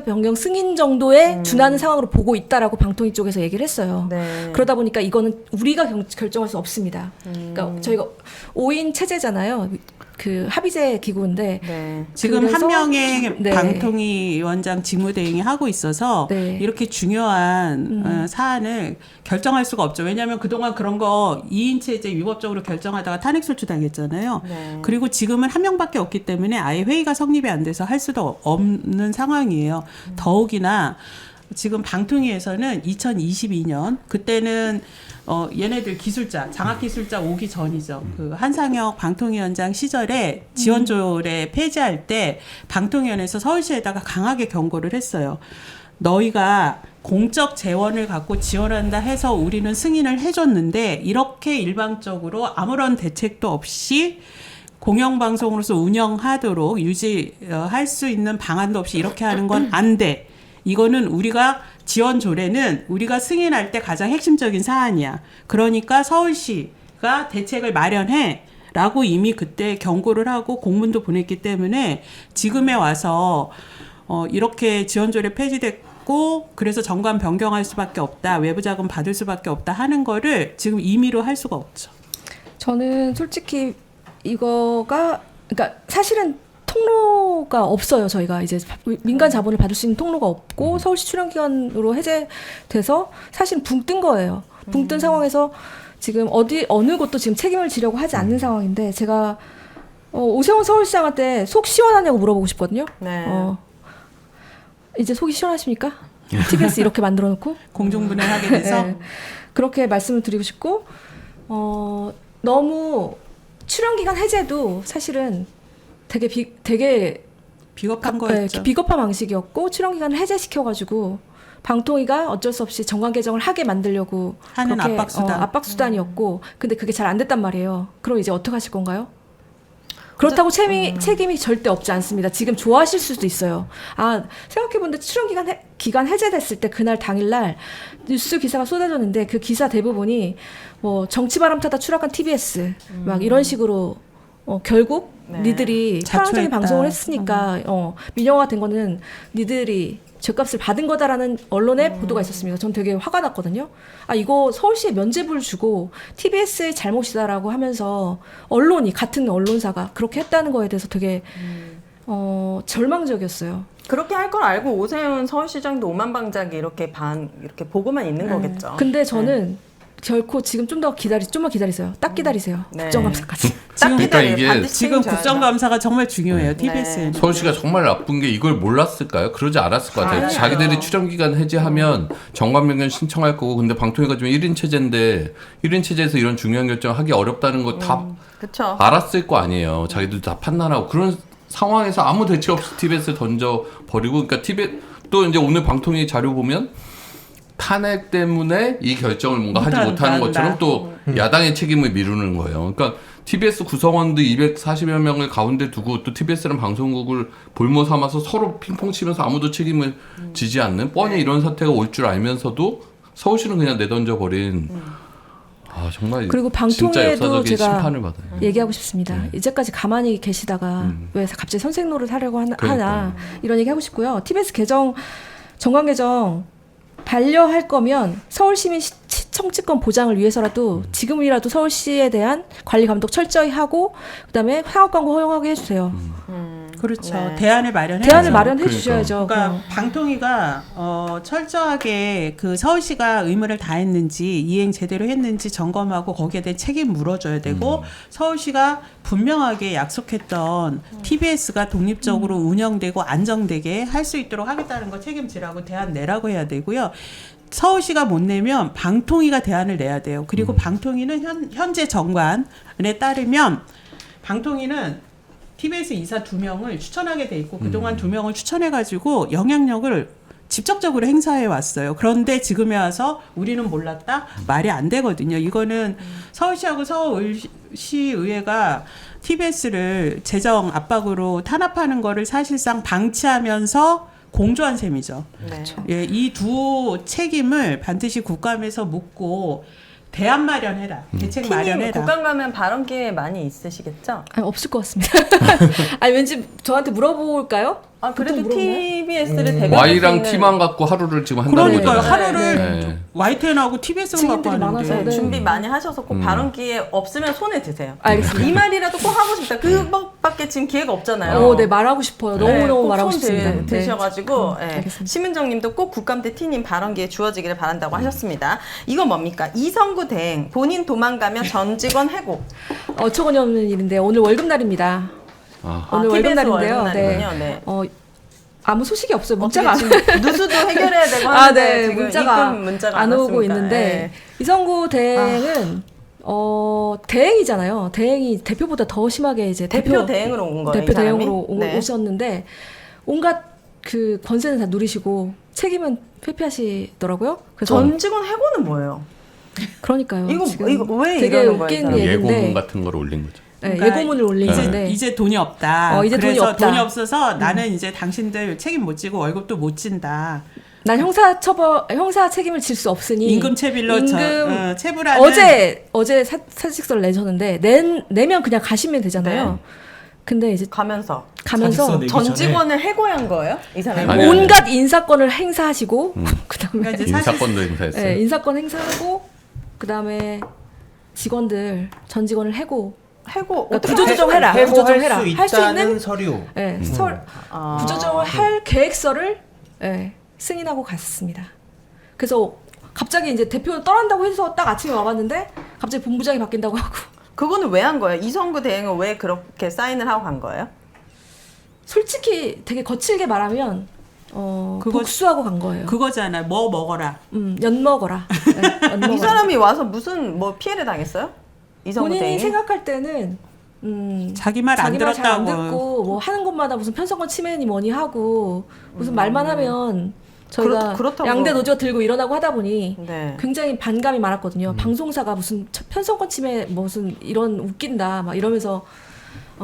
변경 승인 정도에 준하는 상황으로 보고 있다라고 방통위 쪽에서 얘기를 했어요. 네. 그러다 보니까 이거는 우리가 결정할 수 없습니다. 그러니까 저희가 5인 체제잖아요. 그 합의제 기구인데 네. 지금 그래서- 한 명의 네. 방통위 위원장 직무대행이 하고 있어서 네. 이렇게 중요한 사안을 결정할 수가 없죠. 왜냐하면 그동안 그런 거 2인 체제 위법적으로 결정하다가 탄핵 소추당했잖아요. 네. 그리고 지금은 한 명밖에 없기 때문에 아예 회의가 성립이 안 돼서 할 수도 없는 상황이에요. 더욱이나 지금 방통위에서는 2022년 그때는 얘네들 장학기술자 오기 전이죠. 그 한상혁 방통위원장 시절에 지원조례 폐지할 때 방통위원회에서 서울시에다가 강하게 경고를 했어요. 너희가 공적 재원을 갖고 지원한다 해서 우리는 승인을 해줬는데 이렇게 일방적으로 아무런 대책도 없이 공영방송으로서 운영하도록 유지할 수 있는 방안도 없이 이렇게 하는 건 안 돼. 이거는 우리가 지원 조례는 우리가 승인할 때 가장 핵심적인 사안이야. 그러니까 서울시가 대책을 마련해. 라고 이미 그때 경고를 하고 공문도 보냈기 때문에 지금에 와서 이렇게 지원조례 폐지됐고 그래서 정관 변경할 수밖에 없다. 외부 자금 받을 수밖에 없다 하는 거를 지금 임의로 할 수가 없죠. 저는 솔직히 이거가 그러니까 사실은 통로가 없어요. 저희가 이제 민간 자본을 받을 수 있는 통로가 없고 서울시 출연기관으로 해제돼서 사실 붕 뜬 거예요. 붕 뜬 상황에서 지금 어느 곳도 지금 책임을 지려고 하지 않는 상황인데 제가 오세훈 서울시장한테 속 시원하냐고 물어보고 싶거든요. 네. 이제 속이 시원하십니까? TBS 이렇게 만들어놓고 공중분해하게 돼서 네. 그렇게 말씀을 드리고 싶고 너무 출연기간 해제도 사실은 되게 비겁한 거였죠. 비겁한 방식이었고 출연기간을 해제시켜가지고 방통위가 어쩔 수 없이 정관 개정을 하게 만들려고 하는 그렇게, 압박수단. 압박수단이었고 근데 그게 잘 안 됐단 말이에요. 그럼 이제 어떻게 하실 건가요? 그렇다고 책임이 절대 없지 않습니다. 지금 좋아하실 수도 있어요. 생각해보는데 기간 해제됐을 때 그날 당일날 뉴스 기사가 쏟아졌는데 그 기사 대부분이 뭐 정치바람 타다 추락한 TBS 막 이런 식으로 결국 네. 니들이 편향적인 자초했다. 방송을 했으니까 민영화가 된 거는 니들이 죗값을 받은 거다라는 언론의 보도가 있었습니다. 전 되게 화가 났거든요. 이거 서울시에 면죄부를 주고 TBS의 잘못이다라고 하면서 같은 언론사가 그렇게 했다는 거에 대해서 되게 절망적이었어요. 그렇게 할 걸 알고 오세훈 서울시장도 오만방자기 이렇게 보고만 있는 거겠죠. 근데 저는 결코 지금 좀만 기다리세요. 딱 기다리세요. 네. 국정감사까지. 딱 그러니까 기다려요. 이게 반드시 지금 책임져야 국정감사가 정말 중요해요. TBS에는. 서울시가 정말 나쁜 게 이걸 몰랐을까요? 그러지 않았을 것 같아요. 아니에요. 자기들이 출연기간 해제하면 정관 변경 신청할 거고 근데 방통위가 좀 1인 체제인데 1인 체제에서 이런 중요한 결정 하기 어렵다는 거 다 그쵸. 알았을 거 아니에요. 자기들 다 판단하고 그런 상황에서 아무 대책 없이 TBS에 던져 버리고 그러니까 TBS 또 이제 오늘 방통위 자료 보면 탄핵 때문에 이 결정을 뭔가 하지 못하는 것처럼 또 야당의 책임을 미루는 거예요. 그러니까 TBS 구성원들 240여 명을 가운데 두고 또 TBS라는 방송국을 볼모 삼아서 서로 핑퐁 치면서 아무도 책임을 지지 않는 뻔히 이런 사태가 올 줄 알면서도 서울시는 그냥 내던져 버린 정말 그리고 진짜 방통위에도 역사적인 제가 심판을 받아요. 얘기하고 싶습니다. 이제까지 가만히 계시다가 왜 갑자기 선생 노릇 하려고 하나 이런 얘기 하고 싶고요. TBS 정관 개정 반려할 거면 서울시민 시청치권 보장을 위해서라도 지금이라도 서울시에 대한 관리 감독 철저히 하고 그다음에 상업 광고 허용하게 해주세요. 그렇죠. 네. 대안을 마련해. 대안을 마련해 주셔야죠. 그러니까 방통위가 철저하게 그 서울시가 의무를 다했는지 이행 제대로 했는지 점검하고 거기에 대한 책임 물어줘야 되고 서울시가 분명하게 약속했던 TBS가 독립적으로 운영되고 안정되게 할 수 있도록 하겠다는 거 책임지라고 대안 내라고 해야 되고요. 서울시가 못 내면 방통위가 대안을 내야 돼요. 그리고 방통위는 현재 정관에 따르면 방통위는 TBS 이사 2명을 추천하게 돼 있고 그동안 2명을 추천해가지고 영향력을 직접적으로 행사해 왔어요. 그런데 지금에 와서 우리는 몰랐다? 말이 안 되거든요. 이거는 서울시하고 서울시의회가 TBS를 재정 압박으로 탄압하는 거를 사실상 방치하면서 공조한 셈이죠. 네. 예, 이 두 책임을 반드시 국감에서 묻고 대안 마련해라. 대책 티님 마련해라. 국감 가면 발언 기회 많이 있으시겠죠? 없을 것 같습니다. 왠지 저한테 물어볼까요? 그래도 보통 물어보나요? TBS를 대변할 수 Y랑 있는 T만 갖고 하루를 지금 한다는 그러니까요. 거잖아요. 하루를 네. YTN하고 TBS만 갖고 증인들이 하는데. 많아서, 네. 준비 많이 하셔서 꼭 발언 기회 없으면 손에 드세요. 알겠습니다. 이 말이라도 꼭 하고 싶다. 그것밖에 지금 기회가 없잖아요. 네, 말하고 싶어요. 너무너무 말하고 싶습니다. 네. 드셔가지고 알겠습니다. 심은정님도 꼭 국감 때 T님 발언 기회 주어지기를 바란다고 하셨습니다. 이건 뭡니까? 이성구 대행 본인 도망가면 전 직원 해고. 어처구니없는 일인데 오늘 월급날입니다. 오늘 TBS 월급날인데요. 월급날이군요. 네. 아무 소식이 없어요. 문자가 지금 누수도 해결해야 되고 하는데 네, 지금 문자가 입금 문자가 안 오고 왔습니다. 있는데 네. 이성구 대행은 대행이잖아요. 대행이 대표보다 더 심하게 이제 대표 대행으로 온 거예요. 대표 이 사람이? 대행으로 네. 오셨는데 온갖 그 권세는 다 누리시고 책임은 회피하시더라고요. 그래서 전 직원 해고는 뭐예요? 그러니까요. 이거 지금 왜 되게 이러는 거예요, 이 웃긴 사람? 얘기인데 예고문 같은 걸 올린 거죠. 네, 그러니까 예고문을 올리는데 이제 돈이 없다. 이제 돈이 그래서 없다. 돈이 없어서 나는 이제 당신들 책임 못 지고 월급도 못 진다. 난 형사 책임을 질 수 없으니 임금 체불로 체불하는 어제 사직서를 내셨는데 내면 그냥 가시면 되잖아요. 네. 근데 이제 가면서 사직서 내기 전 전에 직원을 해고한 거예요? 이 사람이? 아니, 온갖 인사권을 행사하시고 그다음에 그러니까 이제 인사권도 행사했어요. 네, 인사권 행사하고 그다음에 직원들 전 직원을 해고 해고 구조조정해라. 해고할 구조조정해라. 수 할 수 있다는 있는 서류. 네, 아. 구조조정을 할 계획서를 승인하고 갔습니다. 그래서 갑자기 이제 대표 떠난다고 해서 딱 아침에 와봤는데 갑자기 본부장이 바뀐다고 하고 그거는 왜 한 거예요? 이성구 대행은 왜 그렇게 사인을 하고 간 거예요? 솔직히 되게 거칠게 말하면 복수하고 간 거예요. 그거잖아. 뭐 먹어라. 연 먹어라. 네, 연 먹어라. 이 사람이 와서 무슨 뭐 피해를 당했어요? 이성구 본인이 대행이? 생각할 때는 자기 말 안 자기 말 잘 안 들었다고. 듣고 뭐 하는 것마다 무슨 편성권 침해니 뭐니 하고 무슨 말만 하면 저희가 그렇다고. 양대 노조 들고 일어나고 하다 보니 네. 굉장히 반감이 많았거든요. 방송사가 무슨 편성권 침해 무슨 이런 웃긴다 막 이러면서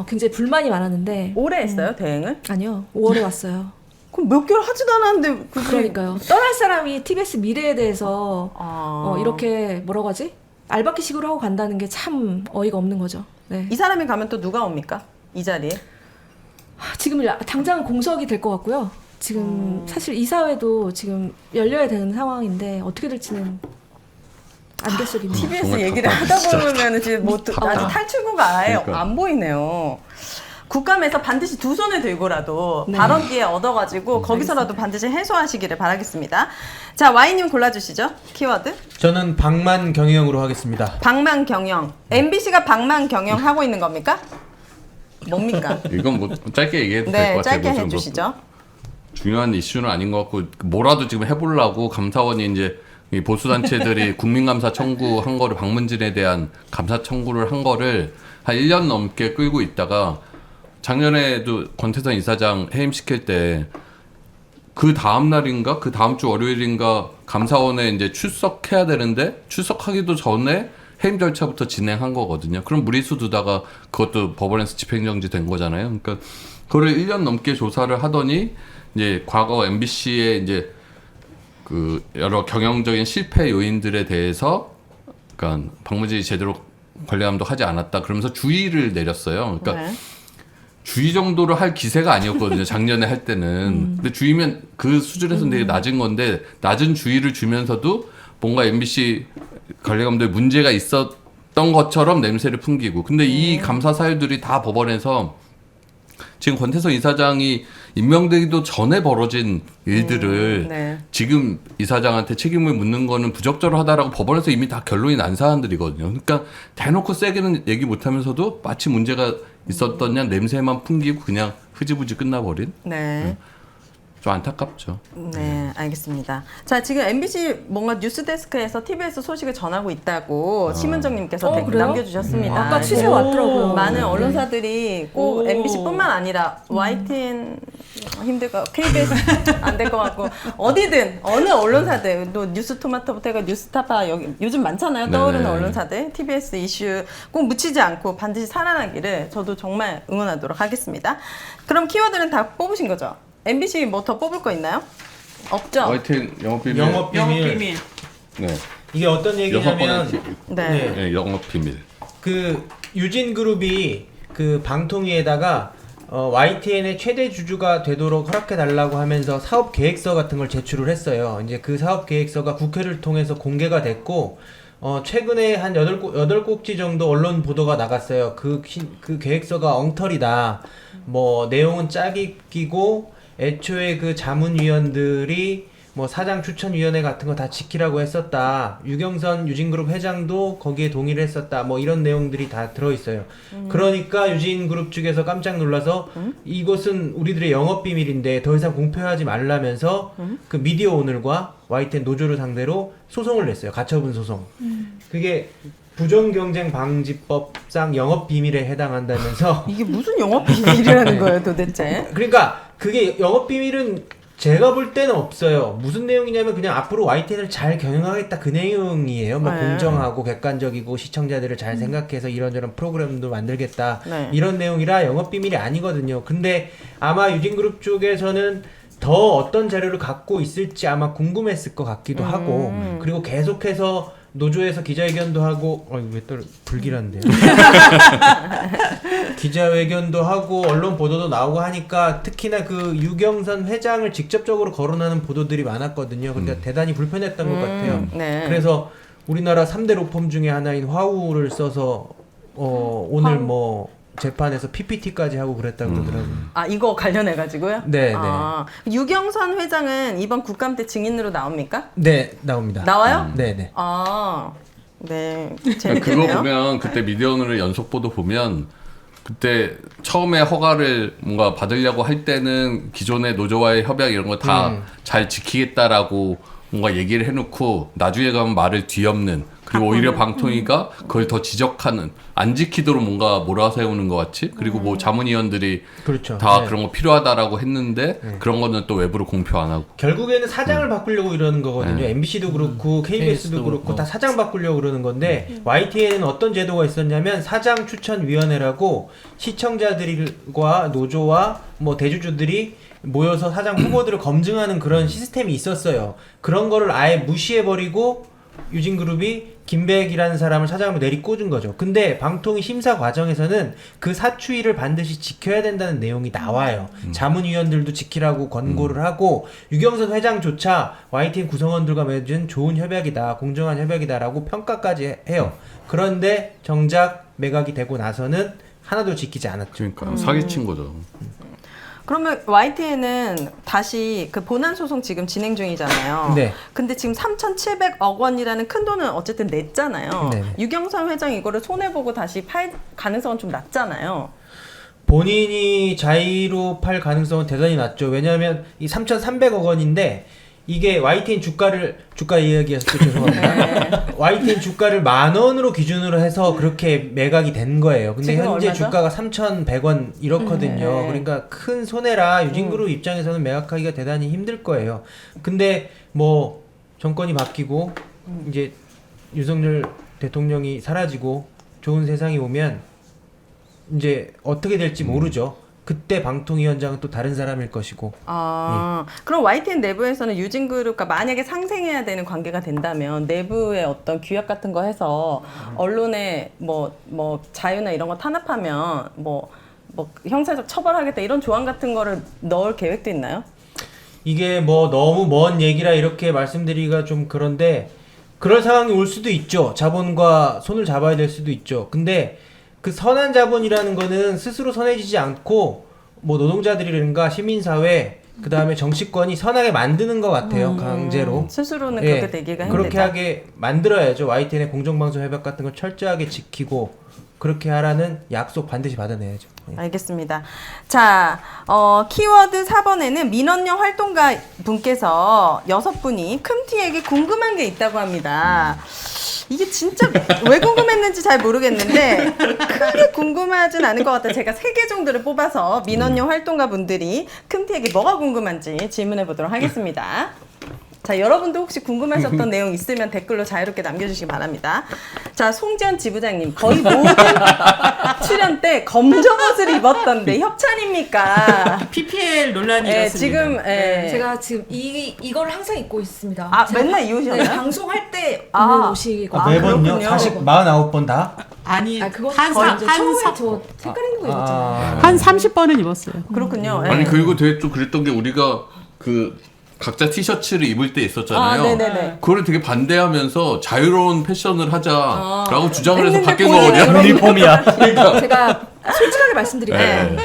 굉장히 불만이 많았는데 오래 했어요 대행을? 아니요 5월에 왔어요. 그럼 몇 개월 하지도 않았는데 그러니까요. 떠날 사람이 TBS 미래에 대해서 아. 이렇게 뭐라고 하지? 알바끼식으로 하고 간다는 게 참 어이가 없는 거죠. 네. 이 사람이 가면 또 누가 옵니까? 이 자리에? 지금 당장 공석이 될 것 같고요. 지금 사실 이사회도 지금 열려야 되는 상황인데 어떻게 될지는 안갯소리입니다. TBS 정말 얘기를 답답해, 하다 보면 지금 뭐 아직 탈출구가 아예 그러니까. 안 보이네요. 국감에서 반드시 두 손을 들고라도 네. 발언 기회 얻어가지고 거기서라도 반드시 해소하시기를 바라겠습니다. 자 와이님 골라주시죠. 키워드. 저는 방만 경영으로 하겠습니다. 방만 경영. MBC가 방만 경영 하고 있는 겁니까? 뭡니까? 이건 뭐 짧게 얘기해도 될 네, 것 같아요. 짧게 뭐 좀 해주시죠. 중요한 이슈는 아닌 것 같고 뭐라도 지금 해보려고 감사원이 이제 이 보수단체들이 국민감사 청구한 거를 방문진에 대한 감사 청구를 한 거를 한 1년 넘게 끌고 있다가 작년에도 권태선 이사장 해임시킬 때 그 다음 날인가 그 다음 주 월요일인가 감사원에 이제 출석해야 되는데 출석하기도 전에 해임 절차부터 진행한 거거든요. 그럼 무리수 두다가 그것도 법원에서 집행정지 된 거잖아요. 그러니까 그거를 1년 넘게 조사를 하더니 이제 과거 MBC의 이제 그 여러 경영적인 실패 요인들에 대해서 그러니까 방문진이 제대로 관리 감독하지 않았다 그러면서 주의를 내렸어요. 그러니까 네. 주의 정도로 할 기세가 아니었거든요. 작년에 할 때는. 근데 주의면 그 수준에서는 되게 낮은 건데 낮은 주의를 주면서도 뭔가 MBC 관리 감독에 문제가 있었던 것처럼 냄새를 풍기고. 근데 이 감사 사유들이 다 법원에서 지금 권태선 이사장이 임명되기도 전에 벌어진 일들을 네. 지금 이사장한테 책임을 묻는 거는 부적절하다라고 법원에서 이미 다 결론이 난 사안들이거든요. 그러니까 대놓고 세게는 얘기 못하면서도 마치 문제가 있었더냐 냄새만 풍기고 그냥 흐지부지 끝나버린 네. 좀 안타깝죠. 네, 알겠습니다. 자, 지금 MBC 뭔가 뉴스데스크에서 TBS 소식을 전하고 있다고 심은정님께서 댓글 그래요? 남겨주셨습니다. 아까 취재 네. 왔더라고요. 많은 언론사들이 꼭 오. MBC뿐만 아니라 YTN 힘들고 KBS 안 될 것 같고 어디든 어느 언론사들 또 뉴스토마토부터 해가 뉴스타파 여기 요즘 많잖아요. 떠오르는 네네. 언론사들 TBS 이슈 꼭 묻히지 않고 반드시 살아나기를 저도 정말 응원하도록 하겠습니다. 그럼 키워드는 다 뽑으신 거죠? MBC 뭐 더 뽑을 거 있나요? 없죠? YTN 영업비밀. 영업 영업 비밀. 비밀. 네. 이게 어떤 얘기냐면 6번의 네. 네, 영업비밀. 그 유진그룹이 그 방통위에다가 YTN의 최대 주주가 되도록 허락해 달라고 하면서 사업 계획서 같은 걸 제출을 했어요. 이제 그 사업 계획서가 국회를 통해서 공개가 됐고 최근에 한 8꼭지 정도 언론 보도가 나갔어요. 그 계획서가 엉터리다. 뭐 내용은 짝이 끼고 애초에 그 자문위원들이 뭐 사장 추천위원회 같은 거 다 지키라고 했었다. 유경선 유진그룹 회장도 거기에 동의를 했었다. 뭐 이런 내용들이 다 들어있어요. 그러니까 유진그룹 측에서 깜짝 놀라서 이것은 우리들의 영업비밀인데 더 이상 공표하지 말라면서 그 미디어 오늘과 YTN 노조를 상대로 소송을 냈어요. 가처분 소송. 그게 부정경쟁방지법상 영업비밀에 해당한다면서 이게 무슨 영업 비밀이라는 거예요, 도대체? 그러니까 그게 영업비밀은 제가 볼 때는 없어요. 무슨 내용이냐면 그냥 앞으로 YTN을 잘 경영하겠다 그 내용이에요. 뭐 네. 공정하고 객관적이고 시청자들을 잘 생각해서 이런저런 프로그램도 만들겠다. 네. 이런 내용이라 영업 비밀이 아니거든요. 근데 아마 유진그룹 쪽에서는 더 어떤 자료를 갖고 있을지 아마 궁금했을 것 같기도 하고 그리고 계속해서 노조에서 기자회견도 하고 왜또 불길한데요? 기자회견도 하고 언론 보도도 나오고 하니까 특히나 그 유경선 회장을 직접적으로 거론하는 보도들이 많았거든요. 그러니까 대단히 불편했던 것 같아요. 네. 그래서 우리나라 3대 로펌 중에 하나인 화우를 써서 오늘 화우? 뭐 재판에서 PPT까지 하고 그랬다고 그러더라고요. 아, 이거 관련해 가지고요? 네, 아, 유경선 회장은 이번 국감 때 증인으로 나옵니까? 네, 나옵니다. 나와요? 네, 네. 아, 네. 그거 재밌겠네요. 보면 그때 미디어오늘 연속 보도 보면 그때 처음에 허가를 뭔가 받으려고 할 때는 기존의 노조와의 협약 이런 거 다 잘 지키겠다라고 뭔가 얘기를 해놓고 나중에 가면 말을 뒤엎는 그리고 오히려 방통위가 그걸 더 지적하는 안 지키도록 뭔가 몰아세우는 것 같이 그리고 뭐 자문위원들이 그렇죠. 다 네. 그런 거 필요하다라고 했는데 그런 거는 또 외부로 공표 안 하고 결국에는 사장을 바꾸려고 이러는 거거든요. 네. MBC도 그렇고 KBS도 그렇고 다 사장 바꾸려고 그러는 건데 YTN에는 어떤 제도가 있었냐면 사장 추천위원회라고 시청자들과 노조와 뭐 대주주들이 모여서 사장 후보들을 검증하는 그런 시스템이 있었어요. 그런 거를 아예 무시해버리고 유진그룹이 김백이라는 사람을 사장으로 내리꽂은 거죠. 근데 방통위 심사 과정에서는 그 사추위를 반드시 지켜야 된다는 내용이 나와요. 자문위원들도 지키라고 권고를 하고 유경선 회장조차 YTN 구성원들과 맺은 좋은 협약이다, 공정한 협약이다라고 평가까지 해요. 그런데 정작 매각이 되고 나서는 하나도 지키지 않았죠. 그러니까 사기친 거죠. 그러면 YTN은 다시 그 본안 소송 지금 진행 중이잖아요. 네. 근데 지금 3,700억 원이라는 큰 돈은 어쨌든 냈잖아요. 네. 유경선 회장 이거를 손해보고 다시 팔 가능성은 좀 낮잖아요. 본인이 자의로 팔 가능성은 대단히 낮죠. 왜냐하면 이 3,300억 원인데 이게 YTN 주가 이야기해서 또 죄송합니다. YTN 주가를 10,000원으로 기준으로 해서 그렇게 매각이 된 거예요. 근데 지금 현재 얼마죠? 주가가 3,100원 이렇거든요. 네. 그러니까 큰 손해라 유진그룹 입장에서는 매각하기가 대단히 힘들 거예요. 근데 뭐 정권이 바뀌고 이제 윤석열 대통령이 사라지고 좋은 세상이 오면 이제 어떻게 될지 모르죠. 그때 방통위원장은 또 다른 사람일 것이고. 아, 그럼 YTN 내부에서는 유진그룹과 만약에 상생해야 되는 관계가 된다면 내부의 어떤 규약 같은 거 해서 언론에 뭐 자유나 이런 거 탄압하면 뭐 형사적 처벌하겠다 이런 조항 같은 거를 넣을 계획도 있나요? 이게 뭐 너무 먼 얘기라 이렇게 말씀드리기가 좀 그런데 그럴 상황이 올 수도 있죠. 자본과 손을 잡아야 될 수도 있죠. 근데 그 선한 자본이라는 거는 스스로 선해지지 않고 뭐 노동자들이라든가 시민사회 그 다음에 정치권이 선하게 만드는 것 같아요. 강제로. 스스로는 예, 그렇게 되기가 그렇게 힘들다. 하게 만들어야죠. YTN의 공정방송 협약 같은 걸 철저하게 지키고 그렇게 하라는 약속 반드시 받아내야죠. 예. 알겠습니다. 자, 키워드 4번에는 민원령 활동가 분께서 6분이 큼티에게 궁금한 게 있다고 합니다. 이게 진짜 왜 궁금했는지 잘 모르겠는데 크게 궁금하진 않은 것 같아요. 제가 3개 정도를 뽑아서 민원령 활동가 분들이 큼티에게 뭐가 궁금한지 질문해 보도록 하겠습니다. 자, 여러분도 혹시 궁금하셨던 내용 있으면 댓글로 자유롭게 남겨주시기 바랍니다. 자, 송지현 지부장님, 거의 모든 출연 때 검정 옷을 입었던데 협찬입니까? PPL 논란이 예, 일었습니다. 지금 제가 지금 이걸 항상 입고 있습니다. 아, 제가 맨날 이 옷이었나요? 네, 방송할 때 아. 입는 옷이거든요. 아, 매번요? 그렇군요. 49번 다? 아니 그거 한 처음에 사- 저 색깔 있는 거 입었잖아요. 한 30번은 입었어요. 그렇군요. 예. 아니 그리고 되게 좀 그랬던 게 우리가 그 각자 티셔츠를 입을 때 있었잖아요. 아, 네네네. 그거를 되게 반대하면서 자유로운 패션을 하자라고 주장을 해서 했는데 바뀐 본인이 거거든요. 유니폼이야. 제가 솔직하게 말씀드릴게요. 네.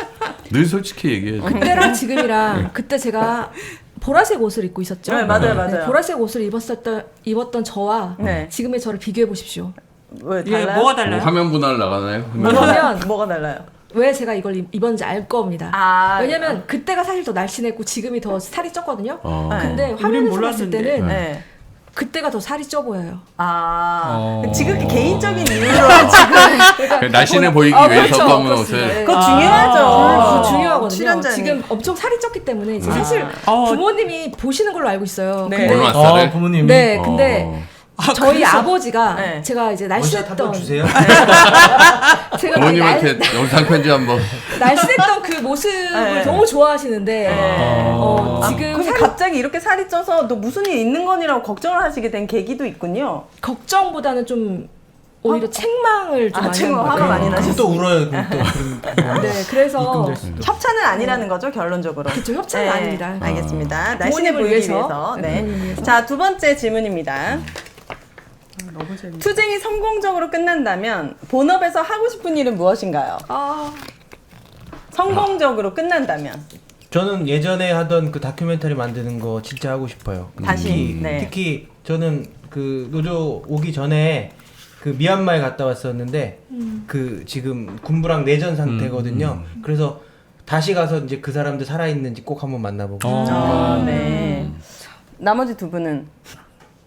늘 솔직히 얘기해요. 그때랑 지금이랑 그때 제가 보라색 옷을 입고 있었죠. 네, 맞아요. 보라색 옷을 입었던 저와 네. 지금의 저를 비교해 보십시오. 왜 예, 달라요? 뭐가 뭐 달라요? 화면 분할 나가나요? 그러면 뭐가 달라요? 왜 제가 이걸 입었는지 알 겁니다. 아, 왜냐면 그때가 사실 더 날씬했고 지금이 더 살이 쪘거든요. 어. 네. 근데 우린 화면에서 봤을 몰랐는데. 때는 네. 그때가 더 살이 쪄 보여요. 지금 개인적인 이유로 지금 날씬해 보이기 위해서 검은 그렇습니다. 옷을. 네. 그거 중요하죠. 그거 중요하거든요. 출연자는. 지금 엄청 살이 쪘기 때문에 이제 사실 부모님이 보시는 걸로 알고 있어요. 네. 근데 얼마 살을? 부모님이. 네, 근데 저희 그래서? 아버지가 네. 제가 이제 원샷 한번 날씬했던 주세요. 제가 부모님한테 영상 편지 한번. 날씬했던 그 모습을 네. 너무 좋아하시는데 지금 그럼 갑자기 이렇게 살이 쪄서 너 무슨 일 있는 거니라고 걱정을 하시게 된 계기도 있군요. 걱정보다는 좀 오히려 책망을 좀 많이 책망 하는 화가 거예요. 많이 그럼 나셨어요. 또 울어요. 그럼 또. 네, 그래서 협찬은 아니라는 거죠, 결론적으로. 그쵸, 협찬은 아닙니다. 알겠습니다. 날씬해 부모님을 보이기 위해서. 위해서. 네, 네. 부모님을 위해서. 자, 두 번째 질문입니다. 너무 재밌어. 투쟁이 성공적으로 끝난다면 본업에서 하고 싶은 일은 무엇인가요? 성공적으로 끝난다면. 저는 예전에 하던 그 다큐멘터리 만드는 거 진짜 하고 싶어요. 다시, 네. 특히 저는 그 노조 오기 전에 그 미얀마에 갔다 왔었는데 그 지금 군부랑 내전 상태거든요. 그래서 다시 가서 이제 그 사람들 살아 있는지 꼭 한번 만나보고. 네. 나머지 두 분은?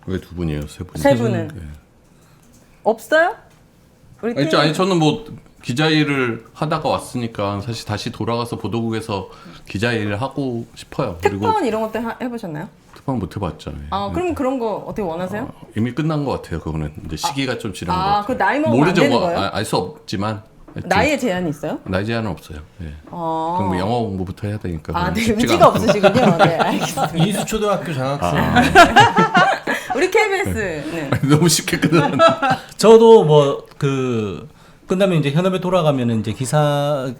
왜 두 분이에요? 세 분? 세 분은? 네. 없어요? 우리 팀? 아니 저는 뭐 기자 일을 하다가 왔으니까 사실 다시 돌아가서 보도국에서 기자 일을 하고 싶어요. 특파원 이런 것도 해보셨나요? 특파원 못 해봤잖아요. 그럼 그런 거 어떻게 원하세요? 이미 끝난 것 같아요. 그거는 이제 시기가 좀 지난 것 아, 같아요. 그 나이 먹으면 모르죠. 안 되는 뭐 거예요? 알 수 없지만 하여튼 나이에 제한이 있어요? 나이 제한은 없어요. 예. 그럼 뭐 영어 공부부터 해야 되니까. 네, 쉽지가 의지가 않고. 없으시군요. 네, 알겠습니다. 이수초등학교 장학생. 우리 KBS는 너무 쉽게 끝났네. 저도 뭐 그 끝나면 이제 현업에 돌아가면은 이제 기사를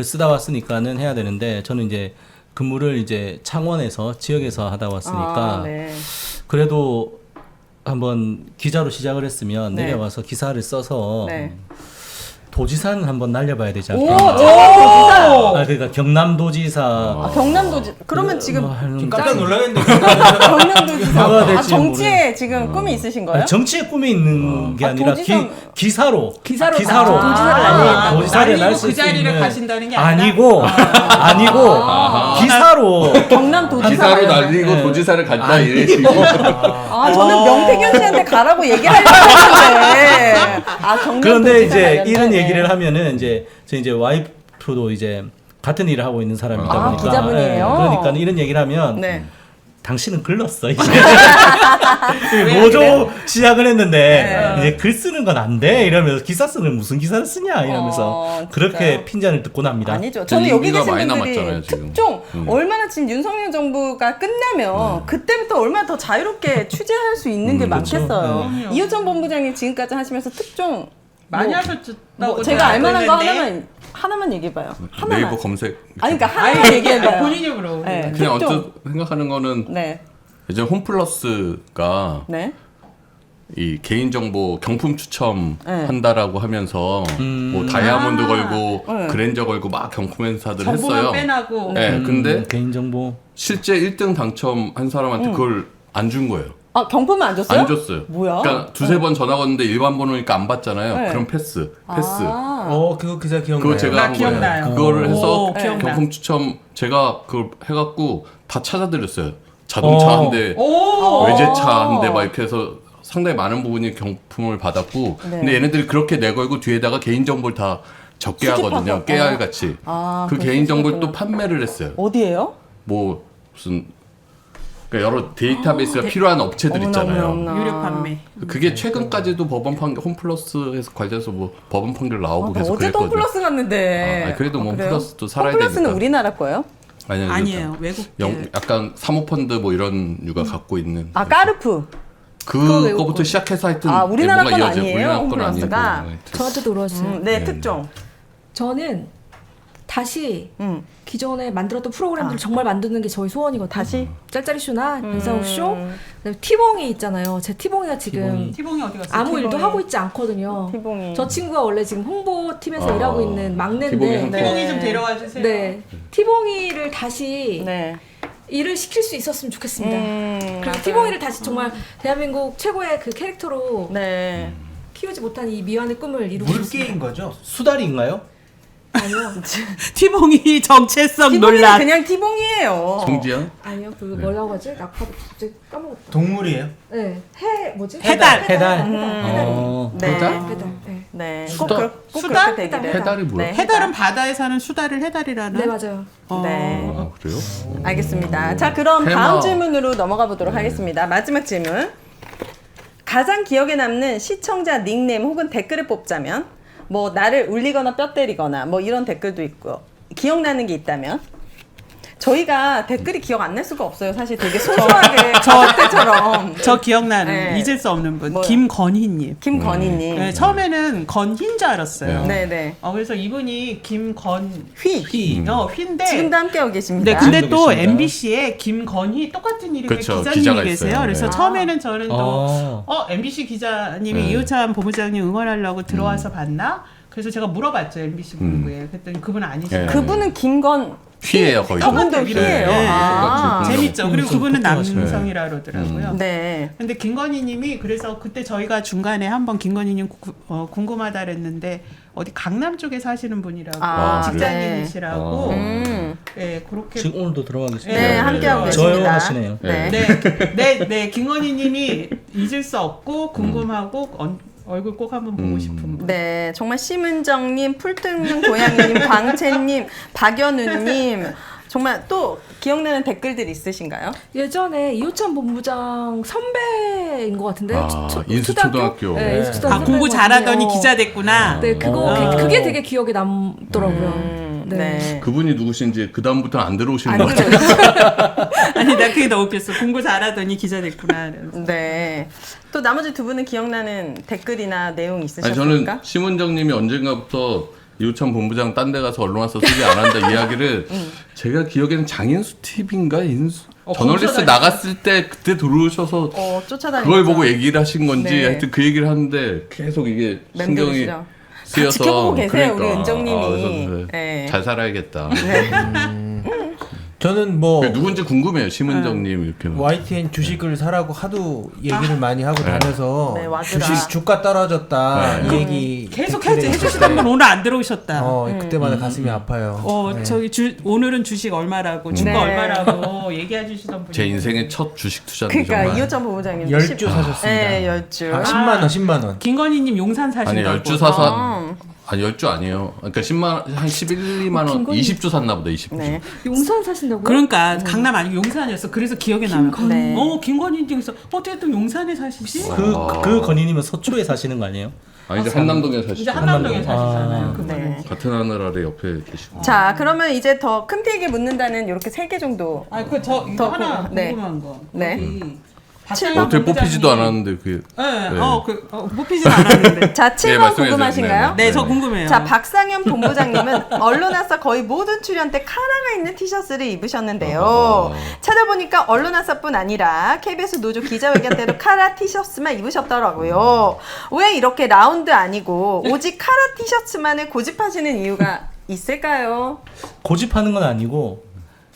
쓰다 왔으니까는 해야 되는데 저는 이제 근무를 이제 창원에서 지역에서 하다 왔으니까 네. 그래도 한번 기자로 시작을 했으면 네. 내려와서 기사를 써서 네. 도지사는 한번 날려봐야 되지 오, 않겠나. 도지사. 그러니까 경남도지사. 경남도지. 그러면 지금 뭐 하는 깜짝 놀라겠는데. 경남도지사. 뭐가 될지 정치에 지금 꿈이 있으신 거예요? 아니, 정치의 꿈이 있는 게 아니라 도지사. 기사로 기사로 기사로 도지사를 아, 도지사를 아니고 날수 그 자리를 있는 가신다는 게 아니라? 아니고 기사로 경남도지사. 기사로 날리고 도지사를 간다 이래. 저는 명태균 씨한테 가라고 얘기하려고 했는데. 경남도지사 그런데 이제 관련된, 이런 네. 얘기를 하면은 저 이제 와이프도 이제 같은 일을 하고 있는 사람이다 보니까 기자분이에요? 그러니까 이런 얘기를 하면 네. 당신은 글렀어 이제 모조 시작을 했는데 이제 글 쓰는 건 안 돼 이러면서 기사 쓰는 무슨 기사를 쓰냐 이러면서 진짜요? 그렇게 핀잔을 듣고 납니다. 아니죠. 저는 여기 인기가 계신 많이 분들이 남았잖아요, 지금. 특종 얼마나 지금 윤석열 정부가 끝나면 그때부터 얼마나 더 자유롭게 취재할 수 있는 게 많겠어요. 그럼요. 이효정 본부장님 지금까지 하시면서 특종 많이 뭐, 하셨다고 제가 알만한 거 들었는데. 하나만 얘기해봐요. 하나만. 네이버 검색. 아니 그러니까 하나만 얘기해봐요. 본인이 그러고. 네. 그냥 특종. 언뜻 생각하는 거는 네. 예전 홈플러스가 네. 이 개인정보 경품 추첨 네. 한다라고 하면서 뭐 다이아몬드 걸고 네. 그랜저 걸고 막 경품 행사들 정보만 했어요. 빼나고. 네, 근데 개인정보 실제 1등 당첨한 사람한테 그걸 안 준 거예요. 경품은 안 줬어요? 안 줬어요. 뭐야? 그러니까 두세 번 전화 걸었는데 일반 번호니까 안 받잖아요. 네. 그럼 패스. 그거 기사 기억나요. 그거 제가 나 한 거예요. 기억나요. 그거를 해서 오, 기억나. 경품 추첨 제가 그걸 해갖고 다 찾아드렸어요. 자동차 어. 한 대, 오! 외제차 한 대 막 이렇게 해서 상당히 많은 부분이 경품을 받았고 네. 근데 얘네들이 그렇게 내걸고 뒤에다가 개인정보를 다 적게 하거든요. 수집하고. 깨알같이. 그 그거 개인정보를 수집했구나. 또 판매를 했어요. 어디에요? 뭐 무슨 그러니까 여러 데이터베이스가 필요한 업체들 있잖아요. 어머나. 유료 판매. 그게 최근까지도 법원 판결 홈플러스에서 관련해서 뭐 법원 판결 나오고 계속 어제도 그랬거든요. 홈플러스 갔는데. 아니, 그래도 뭐 그래요? 홈플러스도 살아야 홈플러스는 되니까. 우리나라 거예요? 아니에요. 외국. 약간 사모펀드 뭐 이런 유가 갖고 있는 까르프. 그거부터 시작해서 하여튼 우리나라 뭔가 건 이어져요. 아니에요, 우리나라 건 홈플러스가? 아니고 하여튼. 저한테도 그러셨어요. 네, 특종. 저는 다시 음. 기존에 만들었던 프로그램들을 정말 만드는 게 저희 소원이거든요. 다시? 짤짤이 쇼나 윤상욱 쇼, 그다음에 티봉이 있잖아요. 제 티봉이가 지금 티봉이 어디 갔어? 아무 일도 티봉이. 하고 있지 않거든요. 티봉이. 저 친구가 원래 지금 홍보팀에서 일하고 있는 티봉이 막내인데, 한 티봉이 좀 데려와 주세요. 네, 티봉이를 다시 네. 일을 시킬 수 있었으면 좋겠습니다. 그래서 맞아요. 티봉이를 다시 정말 대한민국 최고의 그 캐릭터로 네. 키우지 못한 이 미완의 꿈을 이루고 싶습니다. 물개인 거죠? 수달인가요? 아니요. 티봉이 정체성 티봉이는 논란. 그냥 티봉이에요. 송지연? 아니요. 그 뭐라고 하지? 낙파 갑자기 까먹었다. 동물이에요? 네. 해 뭐지? 해달. 해달. 해달. 네. 해달. 네. 네. 수달? 꼭 수달? 그렇게 되기를. 해달이 뭐야? 네, 해달은 바다에 사는 수달을 해달이라는. 네, 맞아요. 네. 아, 그래요? 알겠습니다. 자, 그럼 테마. 다음 질문으로 넘어가 보도록 하겠습니다. 마지막 질문. 가장 기억에 남는 시청자 닉네임 혹은 댓글을 뽑자면 뭐 나를 울리거나 뼈 때리거나 뭐 이런 댓글도 있고 기억나는 게 있다면 저희가 댓글이 기억 안 날 수가 없어요. 사실 되게 소소하게 저때처럼 저 기억나는 네. 잊을 수 없는 분 뭐요? 김건희님. 김건희님. 네, 처음에는 건희인 줄 알았어요. 네네. 그래서 이분이 김건 휘. 휘인데 지금도 함께하고 계십니다. 네, 근데 지금도 또 계십니다. MBC에 김건희 똑같은 이름의 그쵸, 기자님이 기자가 계세요. 있어요. 그래서 네. 처음에는 저는 또 어. MBC 기자님이 네. 이호찬 본부장님 응원하려고 들어와서 봤나? 그래서 제가 물어봤죠, MBC 본부에. 그랬더니 그분 아니시고. 네. 그분은 김건 휘예요 거의. 저분도 똑같아요. 휘예요. 네. 아. 똑같이. 재밌죠. 그리고 그분은 똑똑하시네. 남성이라 그러더라고요. 네. 근데 김건희님이 그래서 그때 저희가 중간에 한번 김건희님 궁금하다 그랬는데 어디 강남 쪽에 사시는 분이라고 아, 직장인이시라고 네, 그렇게 지금 오늘도 들어가겠습니다. 네, 함께하고 계십니다. 조용하시네요. 네. 네, 김건희님이 잊을 수 없고 궁금하고 얼굴 꼭 한번 보고 싶은 분. 네, 정말 심은정님, 풀뜯는 고양이님, 광채님, 박연우님, 정말 또 기억나는 댓글들 있으신가요? 예전에 이호찬 본부장 선배인 것 같은데. 아, 인수초등학교. 네, 인수초등학교. 아, 공부 잘하더니 선배거든요. 기자 됐구나. 네, 그게 되게 기억에 남더라고요. 네. 네. 그분이 누구신지 그 다음부터는 안 들어오시는 안 것 같아요. 들어요. 아니 나 그게 너무 웃겼어. 공부 잘하더니 기자 됐구나. 이러면서. 네. 또 나머지 두 분은 기억나는 댓글이나 내용 아니 있으셨습니까? 저는 심은정님이 언젠가부터 이호찬 본부장 딴 데 가서 언론 와서 소개 안 한다 이야기를 제가 기억에는 장인수 TV인가 저널리스트 거기서 나갔을 때 그때 들어오셔서 쫓아다니면서 그걸 보고 얘기를 하신 건지 네. 하여튼 그 얘기를 하는데 계속 이게 신경이 맴돌으시죠. 쓰여서 지켜보고 계세요, 우리 은정님이. 그래서 네. 잘 살아야겠다. 저는 뭐 누군지 궁금해요, 심은정님 이렇게. YTN 주식을 사라고 하도 얘기를 많이 하고 다녀서 네, 와주라. 주식 주가 떨어졌다 네. 이 얘기 계속 듣게 될 해주시던 분 오늘 안 들어오셨다. 그때마다 가슴이 아파요. 네. 저기 오늘은 주식 얼마라고 주가 네. 얼마라고 얘기해 주시던 분이 제 인생의 첫 주식 투자인데 그러니까 정말. 이호찬 본부장님 10주 사셨습니다. 네, 10주. 아, 10만 원, 10만 원. 김건희님 용산 아니 사신다고. 10주 사서 아니 10주 아니에요. 그러니까 10만 한 11, 2만 원 김건희. 20주 샀나 보다 20주. 네. 용산 사신다고요? 그러니까 강남 아니고 용산이었어. 그래서 기억에 남아요. 네. 김건희님께서 어떻게 또 용산에 사시지? 그 건희님은 서초에 사시는 거 아니에요? 아니 이제 한남동에 이제 사시죠. 한남동에 한남동. 사시잖아요. 아. 그분은. 네. 같은 하늘 아래 옆에 계시고. 자, 그러면 이제 더 큰 피에게 묻는다는 이렇게 3개 정도. 이거 더 하나 네. 궁금한 거. 네. 여기 칠번 박상현 어떻게 뽑히지도 본부장님- 않았는데 그게. 네, 네. 뽑히진 않았는데. 자, 7번 말씀해 궁금하신가요? 주세요. 네, 저 궁금해요. 자, 박상현 본부장님은 언론아싸 거의 모든 출연 때 카라가 있는 티셔츠를 입으셨는데요. 어허. 찾아보니까 언론아싸뿐 아니라 KBS 노조 기자회견 때도 카라 티셔츠만 입으셨더라고요. 왜 이렇게 라운드 아니고 오직 카라 티셔츠만을 고집하시는 이유가 있을까요? 고집하는 건 아니고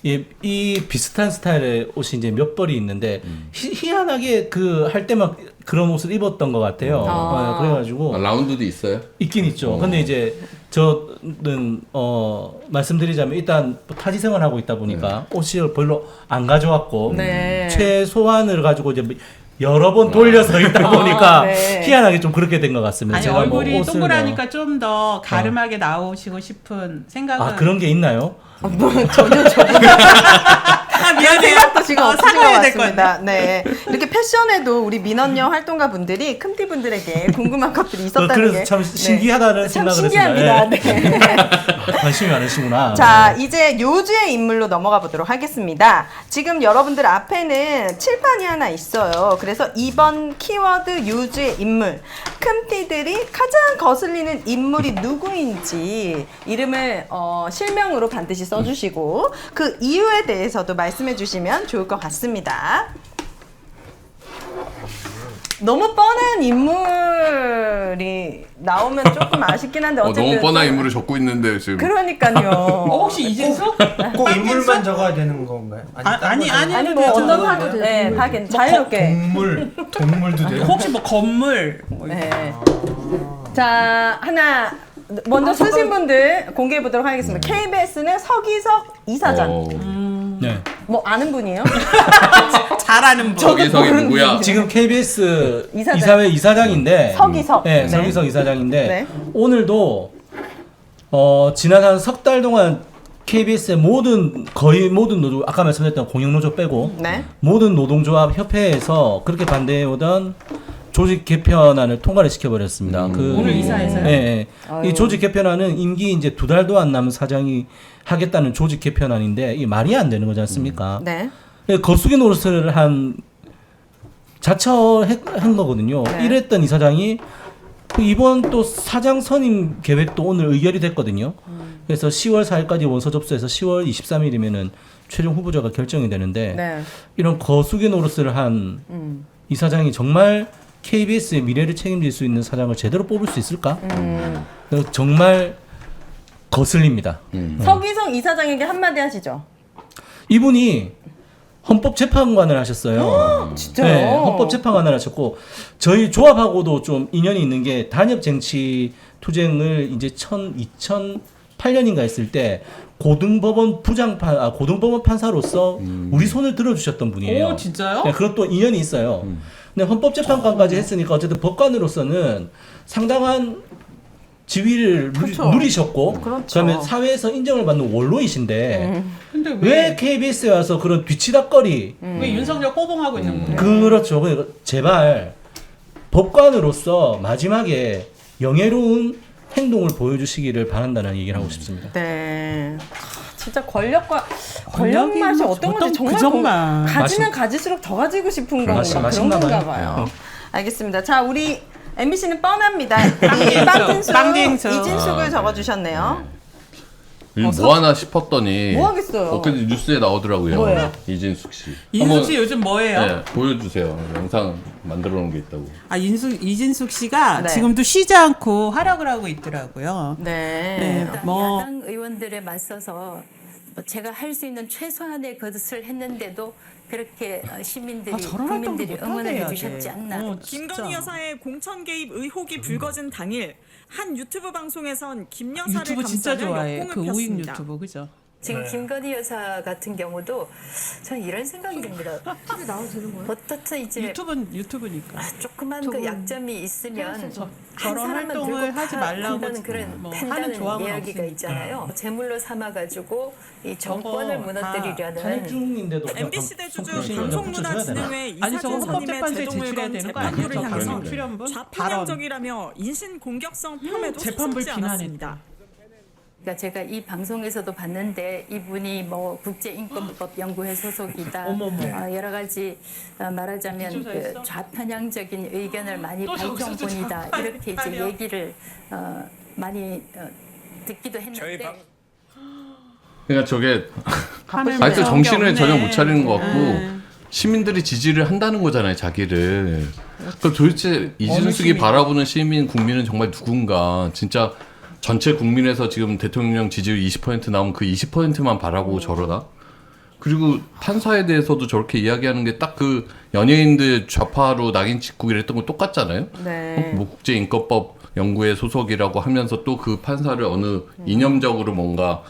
이 비슷한 스타일의 옷이 이제 몇 벌이 있는데 희한하게 그 할 때만 그런 옷을 입었던 것 같아요. 아. 그래가지고 아, 라운드도 있어요? 있긴 있죠. 근데 이제 저는 말씀드리자면 일단 타지 생활하고 있다 보니까 옷을 별로 안 가져왔고 네. 최소한을 가지고 이제 여러 번 돌려서 있다 보니까 네. 희한하게 좀 그렇게 된 것 같습니다. 아니 제가 뭐 얼굴이 옷을 동그라니까 좀 더 가름하게 나오시고 싶은 생각은. 그런 게 있나요? 미안해요. 생각도 지금 없으신 것 사과해야 될것 같습니다. 네. 이렇게 패션에도 우리 민원녀 활동가 분들이 큼티 분들에게 궁금한 것들이 있었다는 그래서 게 참 신기하다는 참 생각을 신기합니다. 했습니다. 네. 관심이 많으시구나. 자, 이제 요주의 인물로 넘어가 보도록 하겠습니다. 지금 여러분들 앞에는 칠판이 하나 있어요. 그래서 이번 키워드 요주의 인물, 큼띠들이 가장 거슬리는 인물이 누구인지 이름을 실명으로 반드시 써주시고 그 이유에 대해서도 말씀해 주시면 좋을 것 같습니다. 너무 뻔한 인물이 나오면 조금 아쉽긴 한데 어쨌든 너무 뻔한 인물을 적고 있는데 지금. 그러니까요. 혹시 이진석? 꼭 인물만 적어야 되는 건가요? 아니 아니 뭐 해도 어떤 되죠. 사도 돼요. 네, 다 자유롭게. 동물도 돼요. 혹시 뭐 건물? 네. 자, 하나, 먼저 쓰신 분들 공개해 보도록 하겠습니다. KBS는 서기석 이사장. 네. 뭐 아는 분이에요? 잘하는 분. 저기석이 누구야? 지금 KBS 이사장. 이사회 이사장인데 서기석. 네, 서기석 이사장인데 네. 오늘도 지난 한 석 달 동안 KBS의 거의 모든 노조, 아까 말씀드렸던 공영노조 빼고 네. 모든 노동조합 협회에서 그렇게 반대해오던 조직 개편안을 통과를 시켜버렸습니다. 오늘 이사에서요? 네, 이 조직 개편안은 임기 이제 2달도 안 남은 사장이 하겠다는 조직 개편안인데 이 말이 안 되는 거지 않습니까? 네. 거수기 노릇을 자처한 거거든요. 네. 이랬던 이 사장이 이번 또 사장 선임 계획도 오늘 의결이 됐거든요. 그래서 10월 4일까지 원서 접수해서 10월 23일이면은 최종 후보자가 결정이 되는데 네. 이런 거수기 노릇을 한 이 사장이 정말 KBS의 미래를 책임질 수 있는 사장을 제대로 뽑을 수 있을까? 정말 거슬립니다. 서기석 이사장에게 한마디 하시죠. 이분이 헌법재판관을 하셨어요. 진짜요? 네, 헌법재판관을 하셨고 저희 조합하고도 좀 인연이 있는 게 단협쟁취 투쟁을 이제 2008년인가 했을 때 고등법원 판사로서 우리 손을 들어주셨던 분이에요. 오, 진짜요? 네, 그것도 인연이 있어요. 근데 헌법재판관까지 했으니까 어쨌든 법관으로서는 상당한 지위를 그렇죠. 누리셨고 그렇죠. 그다음에 사회에서 인정을 받는 원로이신데 근데 왜 KBS에 와서 그런 뒤치다거리 왜 윤석열 호봉하고 있는 거예요? 그렇죠. 그러니까 제발 법관으로서 마지막에 영예로운 행동을 보여주시기를 바란다는 얘기를 하고 싶습니다. 네. 진짜 권력 권력이 맛이 뭐 어떤 건지 어떤 정말 그 가지면 가질수록 더 가지고 싶은 건가 그런 맛있나 건가 봐요. 봐요. 알겠습니다. 자, 우리 MBC는 뻔합니다. 빵빙수. 빵빙수 이진숙을 적어주셨네요. 뭐 하나 싶었더니 뭐 하겠어요? 엊그제 뉴스에 나오더라고요. 뭐예요? 이진숙 씨. 인숙 씨 요즘 뭐예요? 네, 보여주세요. 영상 만들어 놓은 게 있다고. 아, 이진숙 씨가 네. 지금도 쉬지 않고 활약을 하고 있더라고요. 네. 네, 뭐 야당 의원들에 맞서서 제가 할 수 있는 최소한의 것을 했는데도 그렇게 시민들이 저런 활동도 국민들이 못하게 응원을 해야 해주셨지 돼. 않나. 김건희 여사의 공천 개입 의혹이 불거진 당일 한 유튜브 방송에선 김 여사를 유튜브 진짜 감싸며 좋아해. 역공을 그 우익 폈습니다. 유튜브 그죠? 지금 김건희 여사 같은 경우도 저는 이런 생각이 듭니다. 어떻든 이제 유튜브니까. 조그만 그 약점이 있으면 한 저런 사람만 활동을 들고 하지 말라고 한다는 그런 뭐 하는 판단은 조항은 이야기가 없으니까. 있잖아요. 제물로 삼아가지고 이 정권을 저거 무너뜨리려는 탈중인데도 MBC 대주주 붙여줘야 되나? 방송문화진흥회 아니 저거 이사진 선임의 헌법재판소에 제출해야 제도물건 되는 거 아니에요? 재판부를 향해서 저 출연분? 발언. 좌편향적이라며 인신 공격성 폄훼도 재판부를 서슴지 않았습니다. 그러니까 제가 이 방송에서도 봤는데 이분이 뭐 국제인권법 연구회 소속이다. 여러 가지 말하자면 그 좌편향적인 의견을 많이 밝힌 분이다. 이렇게 이제 얘기를 많이 듣기도 했는데. 그러니까 저게 하늘 아직도 무서운 정신을 게 전혀 없네. 못 차리는 것 같고 시민들이 지지를 한다는 거잖아요, 자기를. 그럼 도대체 이진숙이 시민? 바라보는 시민 국민은 정말 누군가? 진짜 전체 국민에서 지금 대통령 지지율 20% 나오면 그 20%만 바라보고 저러다? 그리고 판사에 대해서도 저렇게 이야기하는 게 딱 그 연예인들 좌파로 낙인 찍고 이랬던 거 똑같잖아요. 네. 뭐 국제인권법 연구회 소속이라고 하면서 또 그 판사를 어느 이념적으로 뭔가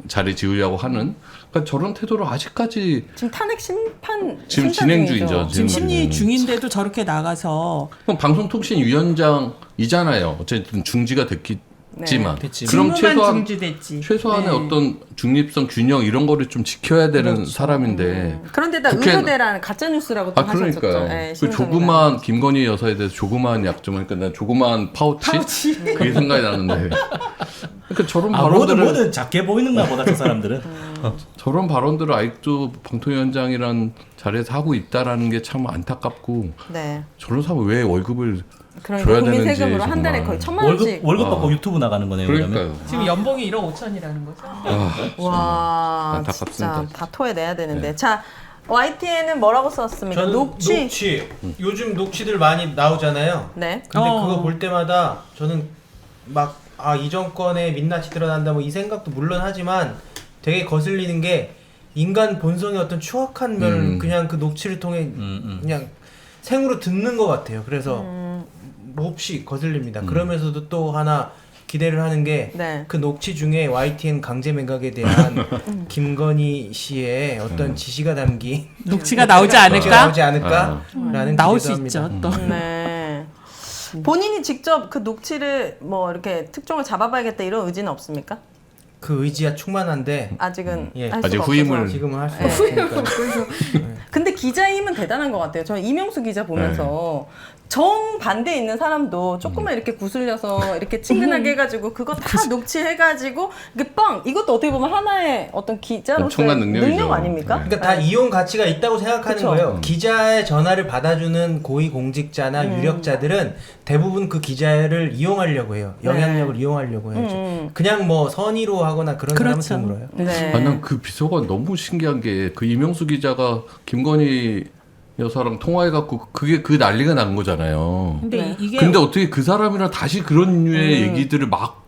자리 지으려고 하는, 그러니까 저런 태도로 아직까지 지금 탄핵 심판 지금 심사 진행 중이죠. 중이죠. 지금 심리 중인데도 저렇게 나가서 그럼 방송통신위원장이잖아요. 어쨌든 중지가 됐지만 됐지. 그럼 직무만 중지됐지. 최소한의 네. 어떤 중립성 균형 이런 거를 좀 지켜야 되는 사람인데 그런데다 국회- 의료대라는 가짜 뉴스라고 또 하셨었죠. 그러니까요. 네, 그 심정이랑. 조그만 김건희 여사에 대해서 조그만 약점, 그러니까 난 조그만 파우치? 그게 생각이 나는데 그러니까 저런 발언들을 뭐든 작게 보이는가 보다 저 사람들은. 저런 발언들을 아직도 방통위원장이란 자리에서 하고 있다라는 게 참 안타깝고 네. 저런 사람 왜 월급을 그러니까 줘야 국민 되는지 세금으로 한 달에 정말. 거의 1,000만 원씩. 월급 받고 유튜브 나가는 거네요. 그러면. 그러니까요. 지금 연봉이 1억 5천이라는 거죠. 와, 안타깝습니다. 진짜 다 토해내야 되는데. 자, YTN은 뭐라고 썼습니까? 저는 녹취. 요즘 녹취들 많이 나오잖아요. 네. 근데 어. 그거 볼 때마다 저는 막 이 정권에 민낯이 드러난다 뭐 이 생각도 물론 하지만 되게 거슬리는 게 인간 본성의 어떤 추악한 면 그냥 그 녹취를 통해 그냥 생으로 듣는 것 같아요. 그래서 몹시 거슬립니다. 그러면서도 또 하나 기대를 하는 게 그 네. 녹취 중에 YTN 강제 매각에 대한 김건희 씨의 어떤 지시가 담긴 녹취가 나오지 녹취가 않을까? 나오지 않을까라는 나올 기대도 수 있죠. 합니다. 또. 네. 본인이 직접 그 녹취를 뭐 이렇게 특종을 잡아봐야겠다 이런 의지는 없습니까? 그 의지야 충만한데 아직은 예. 할 수가 아직 없어서. 후임을 지금은 할 수 네. 없으니까. 근데 기자의 힘은 대단한 것 같아요. 저는 이명수 기자 보면서 정반대에 있는 사람도 조금만 이렇게 구슬려서 이렇게 친근하게 해가지고 그거 다 녹취해가지고 이게 이것도 어떻게 보면 하나의 어떤 기자로서의 엄청난 능력이죠. 능력 아닙니까? 네. 그러니까 다 이용 가치가 있다고 생각하는 그쵸. 거예요. 기자의 전화를 받아주는 고위 공직자나 유력자들은 대부분 그 기자를 이용하려고 해요. 영향력을 이용하려고 해요. 그냥 뭐 선의로 하거나 그런 그렇죠. 사람은 드물어요. 네. 난 그 비서관 너무 신기한 게 그 이명수 기자가 김건희 여사랑 통화해갖고 그게 그 난리가 난 거잖아요. 근데 네. 이게 근데 어떻게 그 사람이랑 다시 그런 류의 얘기들을 막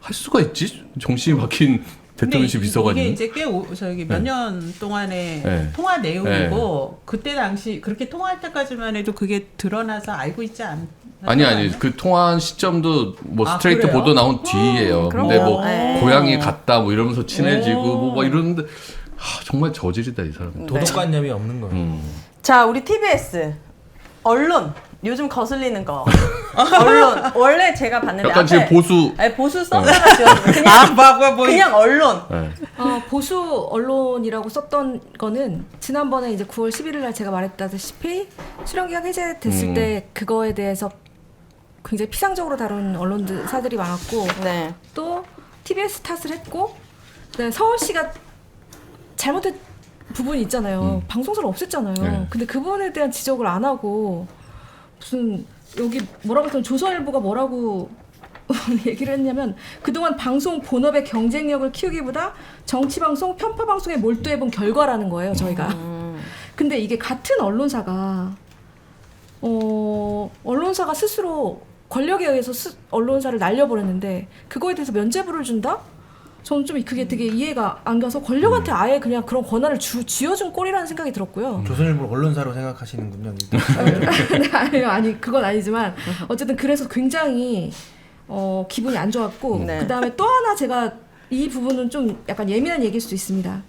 할 수가 있지? 정신이 박힌 대통령실 근데 비서관이. 이게 이제 꽤 저기 몇 네. 년 동안의 네. 통화 내용이고 그때 당시 그렇게 통화할 때까지만 해도 그게 드러나서 알고 있지 않. 아니 그 통화한 시점도 뭐 아, 스트레이트 그래요? 보도 나온 뒤예요. 근데 뭐 네. 고향에 갔다 뭐 이러면서 친해지고 뭐 막 이러는데 정말 저질이다 이 사람. 도덕관념이 없는 거예요. 자, 우리 TBS 언론 요즘 거슬리는 거 언론 원래 제가 봤는데 약간 지금 보수. 아니, 보수 썼다가 지웠어요. 그냥 언론. 네. 보수 언론이라고 썼던 거는 지난번에 이제 9월 11일 날 제가 말했다시피 수령기간 해제됐을 때 그거에 대해서 굉장히 피상적으로 다룬 언론사들이 많았고 네. 또 TBS 탓을 했고 그다음에 서울시가 잘못된 부분이 있잖아요. 방송사를 없앴잖아요. 네. 근데 그 부분에 대한 지적을 안 하고 무슨 여기 뭐라고 했더니 조선일보가 뭐라고 얘기를 했냐면 그동안 방송 본업의 경쟁력을 키우기보다 정치방송, 편파방송에 몰두해본 결과라는 거예요. 저희가. 근데 이게 같은 언론사가 언론사가 스스로 권력에 의해서 언론사를 날려버렸는데 그거에 대해서 면죄부를 준다? 저는 좀 그게 되게 이해가 안 가서 권력한테 아예 그냥 그런 권한을 쥐어준 꼴이라는 생각이 들었고요. 조선일보 언론사로 생각하시는군요. 아니 그건 아니지만 어쨌든 그래서 굉장히 기분이 안 좋았고 네. 그다음에 또 하나 제가 이 부분은 좀 약간 예민한 얘기일 수도 있습니다.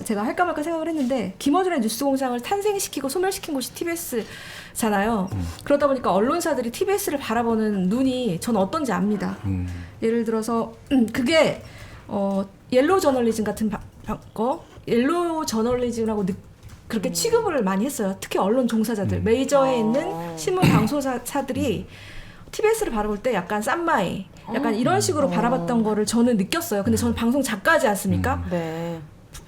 제가 할까 말까 생각을 했는데 김어준의 뉴스공장을 탄생시키고 소멸시킨 곳이 TBS잖아요. 그러다 보니까 언론사들이 TBS를 바라보는 눈이 저는 어떤지 압니다. 예를 들어서 그게 옐로우 저널리즘 같은 거 옐로우 저널리즘이라고 그렇게 취급을 많이 했어요. 특히 언론 종사자들 메이저에 있는 신문 방송사들이 TBS를 바라볼 때 약간 쌈마이 약간 이런 식으로 바라봤던 거를 저는 느꼈어요. 근데 저는 방송 작가지 않습니까? 네.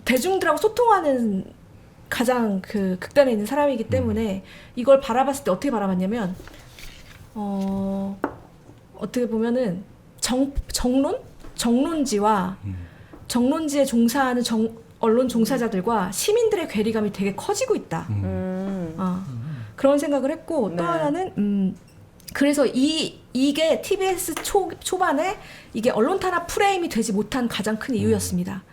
대중들하고 소통하는 가장 그 극단에 있는 사람이기 때문에 이걸 바라봤을 때 어떻게 바라봤냐면 어떻게 보면은 정론지와 정론지에 종사하는 언론 종사자들과 시민들의 괴리감이 되게 커지고 있다. 그런 생각을 했고 또 네. 하나는 그래서 이게 TBS 초반에 이게 언론 탄압 프레임이 되지 못한 가장 큰 이유였습니다.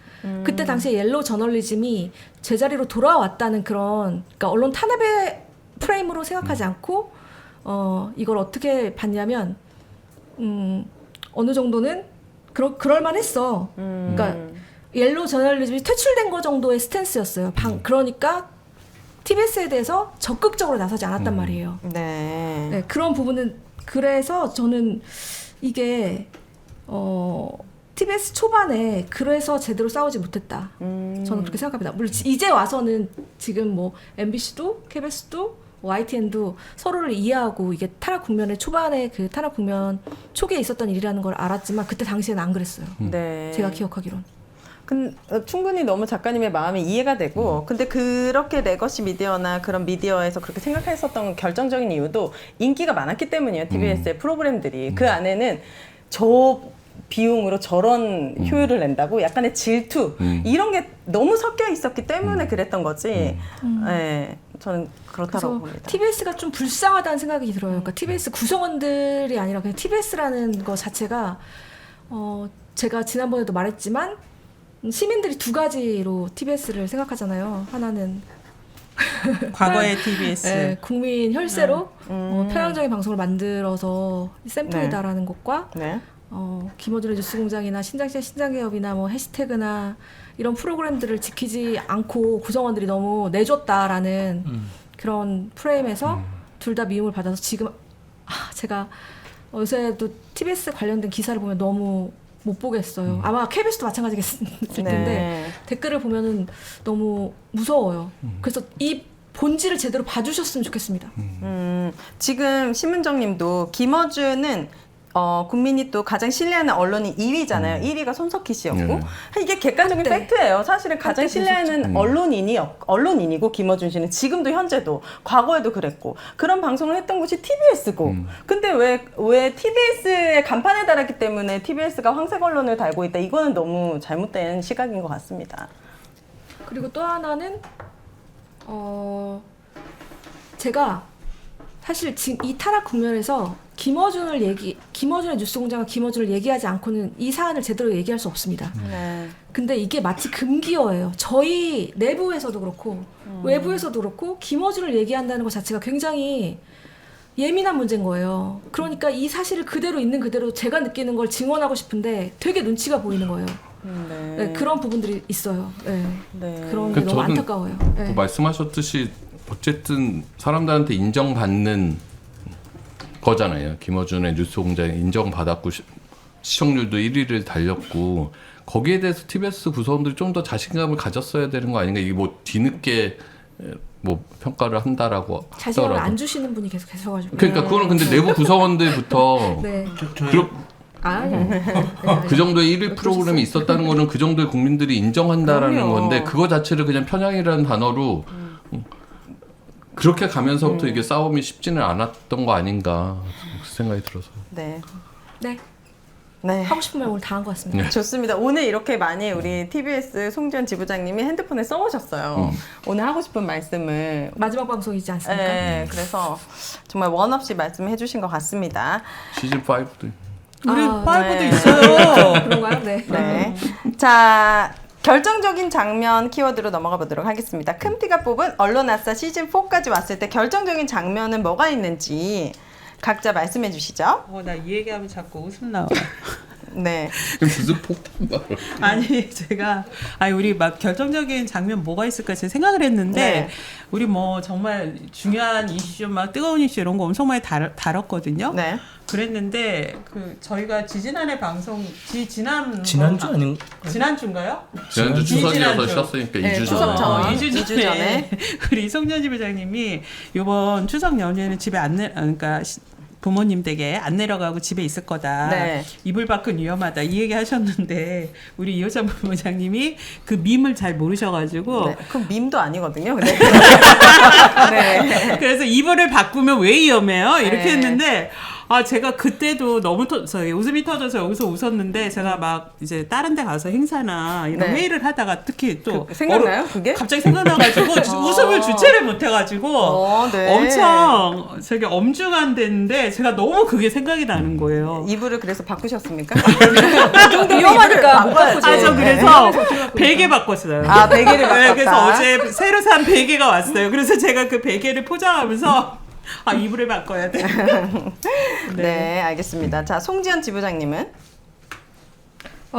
그때 당시에 옐로우 저널리즘이 제자리로 돌아왔다는 그러니까 언론 탄압의 프레임으로 생각하지 않고 이걸 어떻게 봤냐면 어느 정도는 그럴 만했어. 그러니까 옐로우 저널리즘이 퇴출된 거 정도의 스탠스였어요. 그러니까 TBS에 대해서 적극적으로 나서지 않았단 말이에요. 네. 네, 그런 부분은 그래서 저는 이게 TBS 초반에 그래서 제대로 싸우지 못했다. 저는 그렇게 생각합니다. 물론 이제 와서는 지금 뭐 MBC도 KBS도 YTN도 서로를 이해하고 이게 탄압 국면의 초반에 그 탄압 국면 초기에 있었던 일이라는 걸 알았지만 그때 당시에는 안 그랬어요. 네. 제가 기억하기론. 충분히 너무 작가님의 마음이 이해가 되고 근데 그렇게 레거시 미디어나 그런 미디어에서 그렇게 생각했었던 결정적인 이유도 인기가 많았기 때문이에요. TBS의 프로그램들이 그 안에는 저 비용으로 저런 효율을 낸다고 약간의 질투 이런 게 너무 섞여 있었기 때문에 그랬던 거지. 네, 저는 그렇다고 봅니다. TBS가 좀 불쌍하다는 생각이 들어요. 그러니까 TBS 구성원들이 아니라 그냥 TBS라는 거 자체가 제가 지난번에도 말했지만 시민들이 두 가지로 TBS를 생각하잖아요. 하나는 과거의 TBS. 네, 국민 혈세로 편향적인 방송을 만들어서 쌤통이다라는 것과 네. 김어준의 뉴스공장이나 신장시장 신장개업이나 뭐 해시태그나 이런 프로그램들을 지키지 않고 구성원들이 너무 내줬다라는 그런 프레임에서 둘 다 미움을 받아서 지금 제가 요새도 TBS 관련된 기사를 보면 너무 못 보겠어요. 아마 KBS도 마찬가지겠을 텐데 네. 댓글을 보면은 너무 무서워요. 그래서 이 본질을 제대로 봐주셨으면 좋겠습니다. 지금 신문정님도 김어준은 국민이 또 가장 신뢰하는 언론이 2위잖아요. 1위가 손석희 씨였고 네. 이게 객관적인 한때. 팩트예요. 사실은 가장 한때 신뢰하는 언론인이고 김어준 씨는 지금도 현재도 과거에도 그랬고 그런 방송을 했던 곳이 TBS고 근데 왜 TBS의 간판에 달았기 때문에 TBS가 황색 언론을 달고 있다. 이거는 너무 잘못된 시각인 것 같습니다. 그리고 또 하나는 제가 사실 지금 이 타락 국면에서 김어준의 뉴스공장과 김어준을 얘기하지 않고는 이 사안을 제대로 얘기할 수 없습니다. 네. 근데 이게 마치 금기어예요. 저희 내부에서도 그렇고 외부에서도 그렇고 김어준을 얘기한다는 것 자체가 굉장히 예민한 문제인 거예요. 그러니까 이 사실을 그대로 있는 그대로 제가 느끼는 걸 증언하고 싶은데 되게 눈치가 보이는 거예요. 네, 그런 부분들이 있어요. 네. 네. 그런 게 너무 저는 안타까워요. 네. 뭐 말씀하셨듯이 어쨌든 사람들한테 인정받는 거잖아요. 김어준의 뉴스공장에 인정받았고 시청률도 1위를 달렸고 거기에 대해서 TBS 구성원들이 좀 더 자신감을 가졌어야 되는 거 아닌가. 이게 뭐 뒤늦게 뭐 평가를 한다라고 자신감을 하더라도. 안 주시는 분이 계속 계셔가지고. 그러니까 그거는 근데 내부 구성원들부터 네. 그 정도의 1위 프로그램이 있었다는 거는 그 정도의 국민들이 인정한다라는 그럼요. 건데 그거 자체를 그냥 편향이라는 단어로 그렇게 가면서부터 이게 싸움이 쉽지는 않았던 거 아닌가 생각이 들어서. 네. 네. 네. 하고 싶은 말 오늘 다 한 것 같습니다. 좋습니다. 오늘 이렇게 많이 우리 TBS 송지연 지부장님이 핸드폰에 써오셨어요. 오늘 하고 싶은 말씀을. 마지막 방송이지 않습니까? 네, 그래서 정말 원 없이 말씀해 주신 것 같습니다. 시즌 5도 우리 아, 5도 네. 있어요. 그런가요? 네. 네. 자, 결정적인 장면 키워드로 넘어가 보도록 하겠습니다. 큰피가 뽑은 언론아싸 시즌4까지 왔을 때 결정적인 장면은 뭐가 있는지 각자 말씀해 주시죠. 나 이 얘기하면 자꾸 웃음 나와. 네. 무슨 폭탄발. 아니 제가 우리 막 결정적인 장면 뭐가 있을까 제가 생각을 했는데 네. 우리 뭐 정말 중요한 이슈 막 뜨거운 이슈 이런 거 엄청 많이 다뤘거든요. 네. 그랬는데 저희가 지지난해 방송 지난주 아닌 지난주인가요? 지난주 추석이어서 지난주. 쉬었으니까 네, 2주 추석 전에. 전. 2주 2주 전에. 우리 송지연 지부장님이 이번 추석 연휴에는 집에 그러니까 부모님 댁에 안 내려가고 집에 있을 거다. 네. 이불 밖은 위험하다. 이 얘기 하셨는데 우리 이호찬 부부장님이 그 밈을 잘 모르셔가지고 네. 그럼 밈도 아니거든요. 근데. 네. 그래서 이불을 바꾸면 왜 위험해요? 이렇게 네. 했는데 제가 그때도 너무 웃음이 터져서 여기서 웃었는데 제가 막 이제 다른 데 가서 행사나 이런 네. 회의를 하다가 특히 또 생각나요, 그게? 갑자기 생각나가지고 웃음을 주체를 못해가지고 네. 엄청 되게 엄중한 데인데 제가 너무 그게 생각이 나는 거예요. 이불을 그래서 바꾸셨습니까? 그 정도면 위험하니까 이불을 바꿔야지. 저 그래서 베개 바꿨어요. 아, 베개를 바꿨다. 네, 그래서 어제 새로 산 베개가 왔어요. 그래서 제가 그 베개를 포장하면서 이불을 바꿔야 돼. 네, 알겠습니다. 자, 송지연 지부장님은?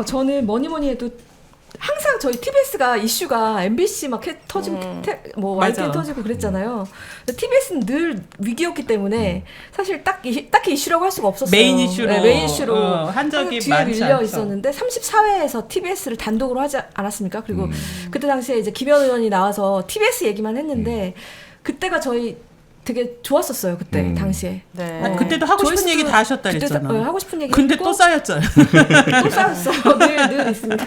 저는 뭐니 해도 항상 저희 TBS가 이슈가 MBC 막 터지고 뭐 YTN 맞아. 터지고 그랬잖아요. TBS는 늘 위기였기 때문에 사실 딱히 이슈라고 할 수가 없었어요. 메인 이슈로. 네, 메인 이슈로 한 적이 뒤에 많지 밀려 않죠. 있었는데 34회에서 TBS를 단독으로 하지 않았습니까? 그리고 그때 당시에 이제 김현 의원이 나와서 TBS 얘기만 했는데 그때가 저희 되게 좋았었어요. 그때 당시에. 네. 그때도 하고 싶은 조회수도 얘기 다 하셨다 그때 그랬잖아. 하고 싶은 얘기 근데 했고 또 쌓였잖아요. 또 쌓였어요. 늘 있습니다.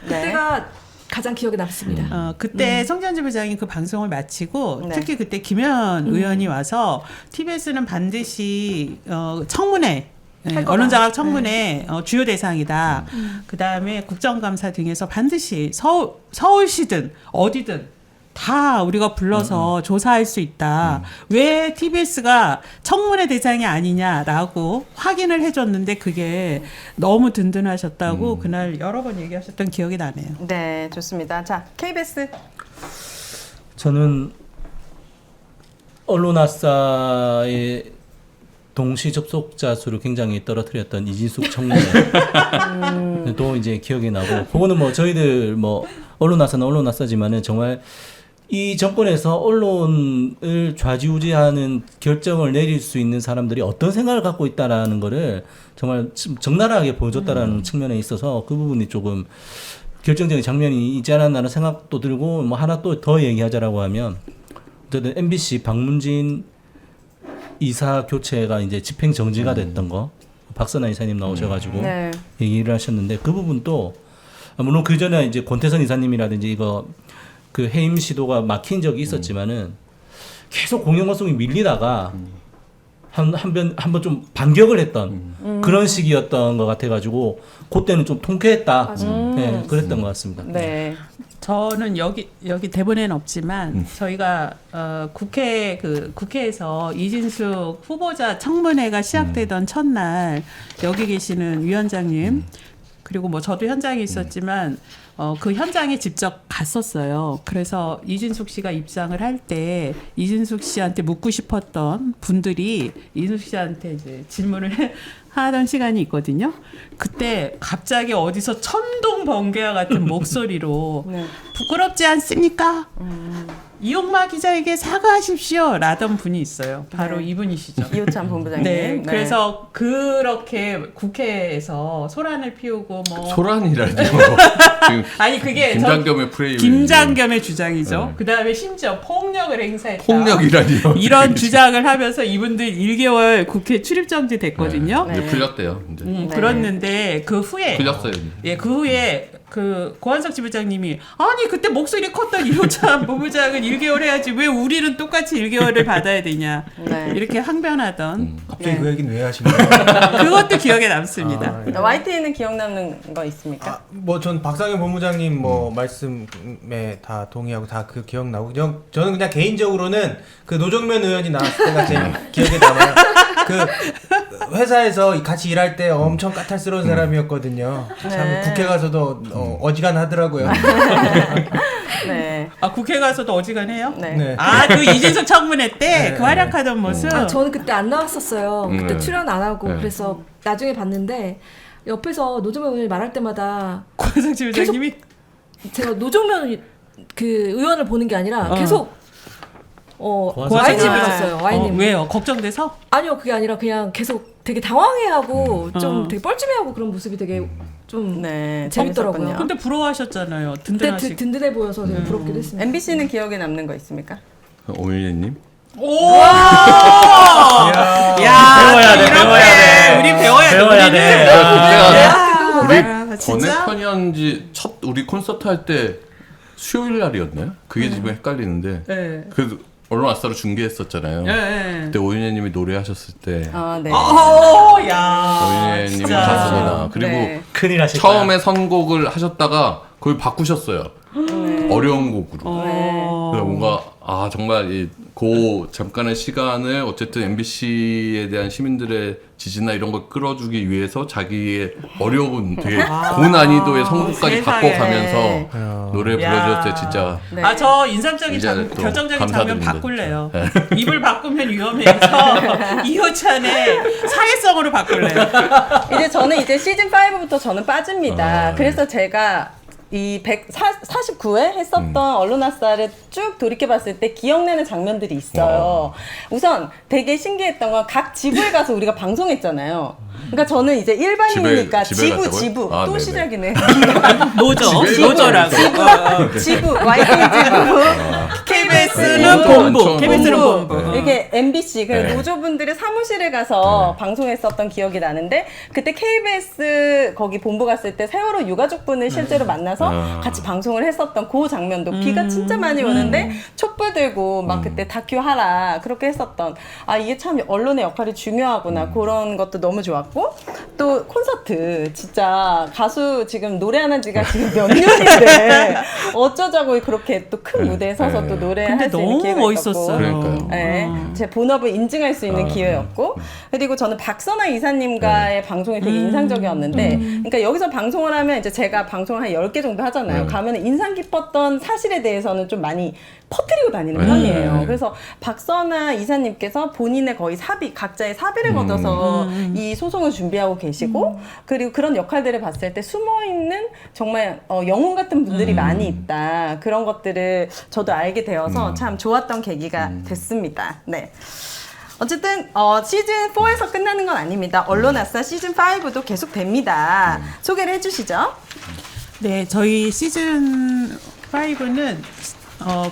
그때가 가장 기억에 남습니다. 그때 송지연 지부장이 그 방송을 마치고 네. 특히 그때 김현 의원이 와서 TBS는 반드시 청문회 언론장악 청문회 주요 대상이다. 그 다음에 국정감사 등에서 반드시 서울시든 어디든 다 우리가 불러서 조사할 수 있다. 왜 TBS가 청문회 대상이 아니냐라고 확인을 해줬는데 그게 너무 든든하셨다고 그날 여러 번 얘기하셨던 기억이 나네요. 네, 좋습니다. 자, KBS. 저는 언론아싸의 동시 접속자 수를 굉장히 떨어뜨렸던 이진숙 청문회 또 이제 기억이 나고, 그거는 뭐 저희들 뭐 언론사는 언론사지만은 정말 이 정권에서 언론을 좌지우지하는 결정을 내릴 수 있는 사람들이 어떤 생각을 갖고 있다라는 거를 정말 적나라하게 보여줬다라는 측면에 있어서 그 부분이 조금 결정적인 장면이 있지 않았나라는 생각도 들고, 뭐 하나 또 더 얘기하자라고 하면 어쨌든 MBC 박문진 이사 교체가 이제 집행 정지가 됐던 거, 박선아 이사님 나오셔가지고 네. 얘기를 하셨는데, 그 부분도 물론 그 전에 이제 권태선 이사님이라든지 이거 그 해임 시도가 막힌 적이 있었지만은 계속 공영방송이 밀리다가 한번 좀 반격을 했던 그런 시기였던 것 같아가지고 그때는 좀 통쾌했다. 네, 그랬던 것 같습니다. 네. 저는 여기 대본에는 없지만 저희가 국회에서 이진숙 후보자 청문회가 시작되던 첫날 여기 계시는 위원장님 그리고 뭐 저도 현장에 있었지만 그 현장에 직접 갔었어요. 그래서 이진숙 씨가 입장을 할 때 이진숙 씨한테 묻고 싶었던 분들이 이진숙 씨한테 이제 질문을 하던 시간이 있거든요. 그때 갑자기 어디서 천둥 번개와 같은 목소리로 네. 부끄럽지 않습니까? 이용마 기자에게 사과하십시오. 라던 분이 있어요. 바로 네. 이분이시죠. 이호찬 본부장님. 네, 그래서 그렇게 국회에서 소란을 피우고 뭐 소란이라뇨. 지금 아니 그게 김장겸의 프레임. 김장겸의 주장이죠. 네. 그다음에 심지어 폭력을 행사했다. 폭력이라니요. 이런 주장을 하면서 이분들 1개월 국회 출입 정지 됐거든요. 이제 풀렸대요. 이제 네. 그랬는데 그 후에 풀렸어요. 예, 그 후에 그 고한석 지부장님이 아니 그때 목소리 컸던 이호찬 본부장은 1개월 해야지 왜 우리는 똑같이 1개월을 받아야 되냐 네. 이렇게 항변하던 갑자기 네. 그 얘기는 왜 하신 거예요? 그것도 기억에 남습니다. YTN은 기억 남는 거 있습니까? 뭐 전 박상현 본부장님 뭐 말씀에 다 동의하고 다 그 기억나고, 저는 그냥 개인적으로는 그 노정면 의원이 나왔을 때가 제일 기억에 남아요. 그 회사에서 같이 일할 때 엄청 까탈스러운 사람이었거든요. 참 네. 국회 가서도 어지간하더라고요. 네. 아 국회 가서도 어지간해요? 네. 네. 아 그 이진숙 청문회 때 네. 그 활약하던 모습. 아, 저는 그때 안 나왔었어요. 그때 네. 출연 안 하고 네. 그래서 나중에 봤는데 옆에서 노정면 의원이 말할 때마다 고한석 지부장님이 제가 노정면 그 의원을 보는 게 아니라 계속 고한석 와인집을 의원. 갔어요. 와인님. 왜요? 걱정돼서? 아니요, 그게 아니라 그냥 계속 되게 당황해하고 좀 되게 뻘쭘해하고 그런 모습이 되게 좀 네. 재밌더라고요. 재밌었군요. 근데 부러워하셨잖아요. 그때 든든하시고. 든든해 보여서 되게 부럽기도 했습니다. MBC는 기억에 남는 거 있습니까? 오일리님. 오! 야, 배워야 돼, 이렇게 배워야 돼. 우리 배워야 돼. 배워야 우리는. 돼. 야, 우리 아, 진짜? 권해편연지 첫 우리 콘서트 할 때 수요일 날이었나요? 그게 지금 헷갈리는데. 네. 그래도 언론 아싸로 중계했었잖아요. 네. 그때 오윤혜님이 노래하셨을 때 아, 네. 오, 야. 오윤혜님이 진짜. 가수구나. 그리고 네. 큰일 하실 거야. 처음에 선곡을 하셨다가 그걸 바꾸셨어요. 어려운 곡으로. 그래서 뭔가 정말 그 잠깐의 시간을 어쨌든 MBC에 대한 시민들의 지지나 이런 걸 끌어주기 위해서 자기의 어려운 되게 고난이도의 선곡까지 세상에. 바꿔가면서 노래 불러주셨을 때 진짜 네. 아, 저 인상적인 이제 또 결정적인 장면 감사드립니다. 바꿀래요. 입을 바꾸면 위험해서 이호찬의 사회성으로 바꿀래요. 이제 저는 이제 시즌 5부터 저는 빠집니다. 그래서 제가 이 149회 했었던 언론아싸를 쭉 돌이켜봤을 때 기억나는 장면들이 있어요. 우선 되게 신기했던 건 각 지부에 가서 우리가 방송했잖아요. 그러니까 저는 이제 일반인이니까 집에 지부 갔다고요? 지부 아, 또 네네. 시작이네. 노조라고. 지부 YTN 지부 KBS는 본부. 본부. KBS는 본부. 이렇게 MBC 그 네. 노조분들의 사무실에 가서 방송했었던 기억이 나는데 그때 KBS 거기 본부 갔을 때 세월호 유가족분을 실제로 만나서 같이 방송을 했었던 그 장면도 비가 진짜 많이 오는데 촛불 들고 막 그때 다큐 하라 그렇게 했었던 이게 참 언론의 역할이 중요하구나 그런 것도 너무 좋았고 또 콘서트 진짜 가수 지금 노래하는 지가 지금 몇 년인데 어쩌자고 그렇게 또 큰 무대에 서서 또 노래할 근데 수 있는 너무 기회가 멋있었어요. 그러니까요. 네, 제 본업을 인증할 수 있는 기회였고, 그리고 저는 박선아 이사님과의 방송이 되게 인상적이었는데, 그러니까 여기서 방송을 하면 이제 제가 방송을 한 10개 정도 하잖아요. 가면 인상 깊었던 사실에 대해서는 좀 많이 퍼뜨리고 다니는 편이에요. 그래서 박선아 이사님께서 본인의 거의 각자의 사비를 걷어서 이 소송을 준비하고 계시고, 그리고 그런 역할들을 봤을 때 숨어있는 정말 영웅 같은 분들이 많이 있다. 그런 것들을 저도 알게 되어서 참 좋았던 계기가 됐습니다. 네. 어쨌든 시즌 4에서 끝나는 건 아닙니다. 언론아싸 시즌 5도 계속 됩니다. 소개를 해주시죠. 네, 저희 시즌 5는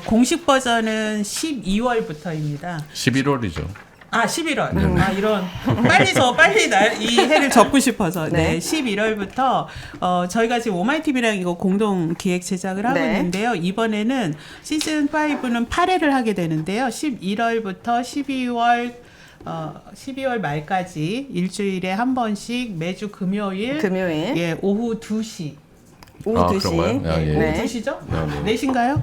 공식 버전은 12월부터입니다. 11월이죠. 아, 11월. 아, 이런. 빨리 이 해를 접고 싶어서. 네. 네. 11월부터, 저희가 지금 오마이TV랑 이거 공동 기획 제작을 하고 네. 있는데요. 이번에는 시즌5는 8회를 하게 되는데요. 11월부터 12월 말까지 일주일에 한 번씩 매주 금요일. 예, 오후 2시. 오후 2시. 그런가요? 야, 예. 네. 오후 2시죠? 네. 4시인가요?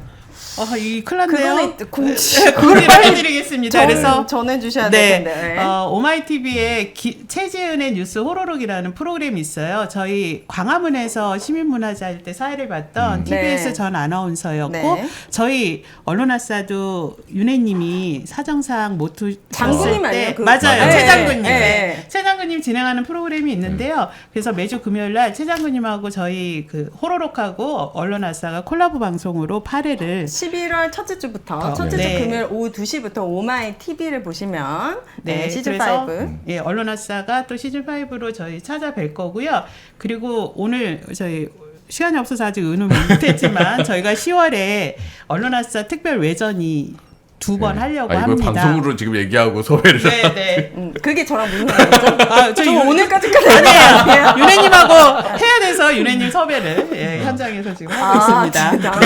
이 큰일 났네요. 그거는 그걸 알려드리겠습니다. 그래서 전해주셔야 될 텐데. 네, 오마이TV에 최지은의 뉴스 호로록이라는 프로그램이 있어요. 저희 광화문에서 시민문화제 할 때 사회를 봤던 TBS 네. 전 아나운서였고, 네. 저희 언론아싸도 윤혜님이 사정상 못 장군님 때 아니에요? 맞아요. 네. 최 장군님. 네. 최 장군님 진행하는 프로그램이 있는데요. 그래서 매주 금요일 날 최 장군님하고 저희 그 호로록하고 언론아싸가 콜라보 방송으로 8회를 11월 첫째 주부터 첫째 주 네. 금요일 오후 2시부터 오마이 TV를 보시면 네, 시즌 그래서 5. 예, 언론아싸가 또 시즌 5로 저희 찾아뵐 거고요. 그리고 오늘 저희 시간이 없어서 아직 의논 못했지만 저희가 10월에 언론아싸 특별 외전이 2번 하려고 이걸 합니다. 방송으로 지금 얘기하고 섭외를 네, 네. 그게 저랑 무슨 상관이죠? 저 저 윤- 오늘까지까지 아니에요. 윤혜님하고 해야 돼서 윤혜님 섭외를 현장에서 지금 하고 있습니다.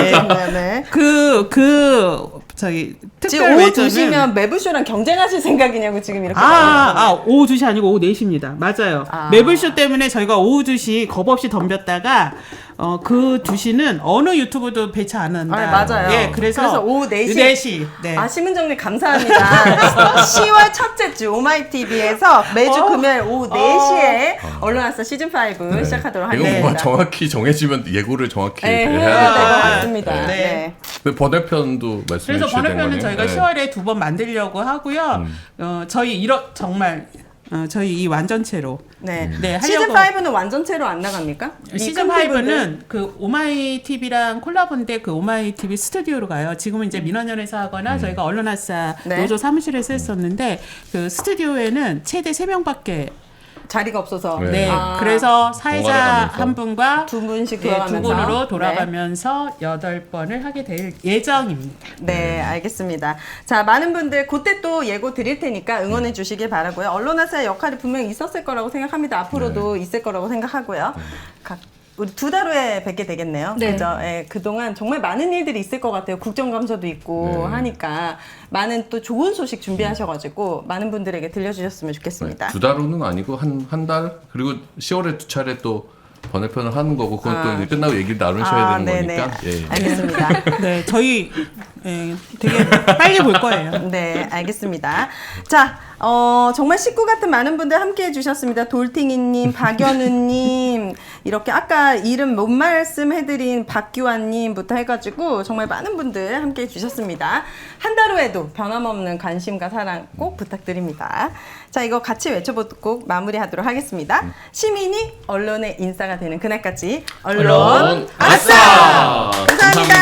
네. 저희 지금 특별 오후 외전은 2시면 매부쇼랑 경쟁하실 생각이냐고 지금 이렇게. 오후 2시 아니고 오후 4시입니다. 맞아요. 매블쇼 때문에 저희가 오후 2시 겁없이 덤볐다가 그 2시는 어느 유튜브도 배치 안 한다. 맞아요. 예, 그래서 오후 4시. 4시. 네. 심은정님 감사합니다. 10월 첫째 주 오마이TV에서 매주 금요일 오후 4시에 언론아싸 시즌5 시작하도록 이거 하겠습니다. 뭐가 정확히 정해지면 예고를 정확히 네, 해야 해야 될 될 것 것 같습니다. 네. 네. 근데 번외편도 말씀해 그래서 주셔야 되는 번외편은 거네요. 저희가 네. 10월에 2번 만들려고 하고요. 저희 정말 저희 이 완전체로 네. 네, 시즌 하려고. 5는 완전체로 안 나갑니까? 시즌 5는 그 오마이 TV랑 콜라보인데 그 오마이 TV 스튜디오로 가요. 지금은 이제 민원연에서 하거나 저희가 언론아싸 네. 노조 사무실에서 했었는데 그 스튜디오에는 최대 3명밖에 자리가 없어서. 네. 네. 아. 그래서 사회자 번갈아가면서. 한 분과 두 분씩 네, 돌아가면서. 두 분으로 돌아가면서 8번을 하게 될 예정입니다. 네, 알겠습니다. 자, 많은 분들 그때 또 예고 드릴 테니까 응원해 주시길 바라고요. 언론아싸의 역할이 분명히 있었을 거라고 생각합니다. 앞으로도 있을 거라고 생각하고요. 우리 2달 후에 뵙게 되겠네요. 네. 그죠? 예, 그동안 정말 많은 일들이 있을 것 같아요. 국정감사도 있고 하니까 많은 또 좋은 소식 준비하셔가지고 많은 분들에게 들려주셨으면 좋겠습니다. 2달 후는 아니고 한 달? 그리고 10월에 2차례 또 번외편을 하는 거고 그건 또 이제 끝나고 얘기를 나누셔야 되는 네네. 거니까. 예. 알겠습니다. 네, 저희 되게 빨리 볼 거예요. 네, 알겠습니다. 자, 정말 식구 같은 많은 분들 함께 해주셨습니다. 돌팅이님, 박연우님, 이렇게 아까 이름 못 말씀해드린 박규환님부터 해가지고 정말 많은 분들 함께 해주셨습니다. 한 달 후에도 변함없는 관심과 사랑 꼭 부탁드립니다. 자, 이거 같이 외쳐보고 마무리하도록 하겠습니다. 시민이 언론의 인싸가 되는 그날까지 언론 아싸! 감사합니다.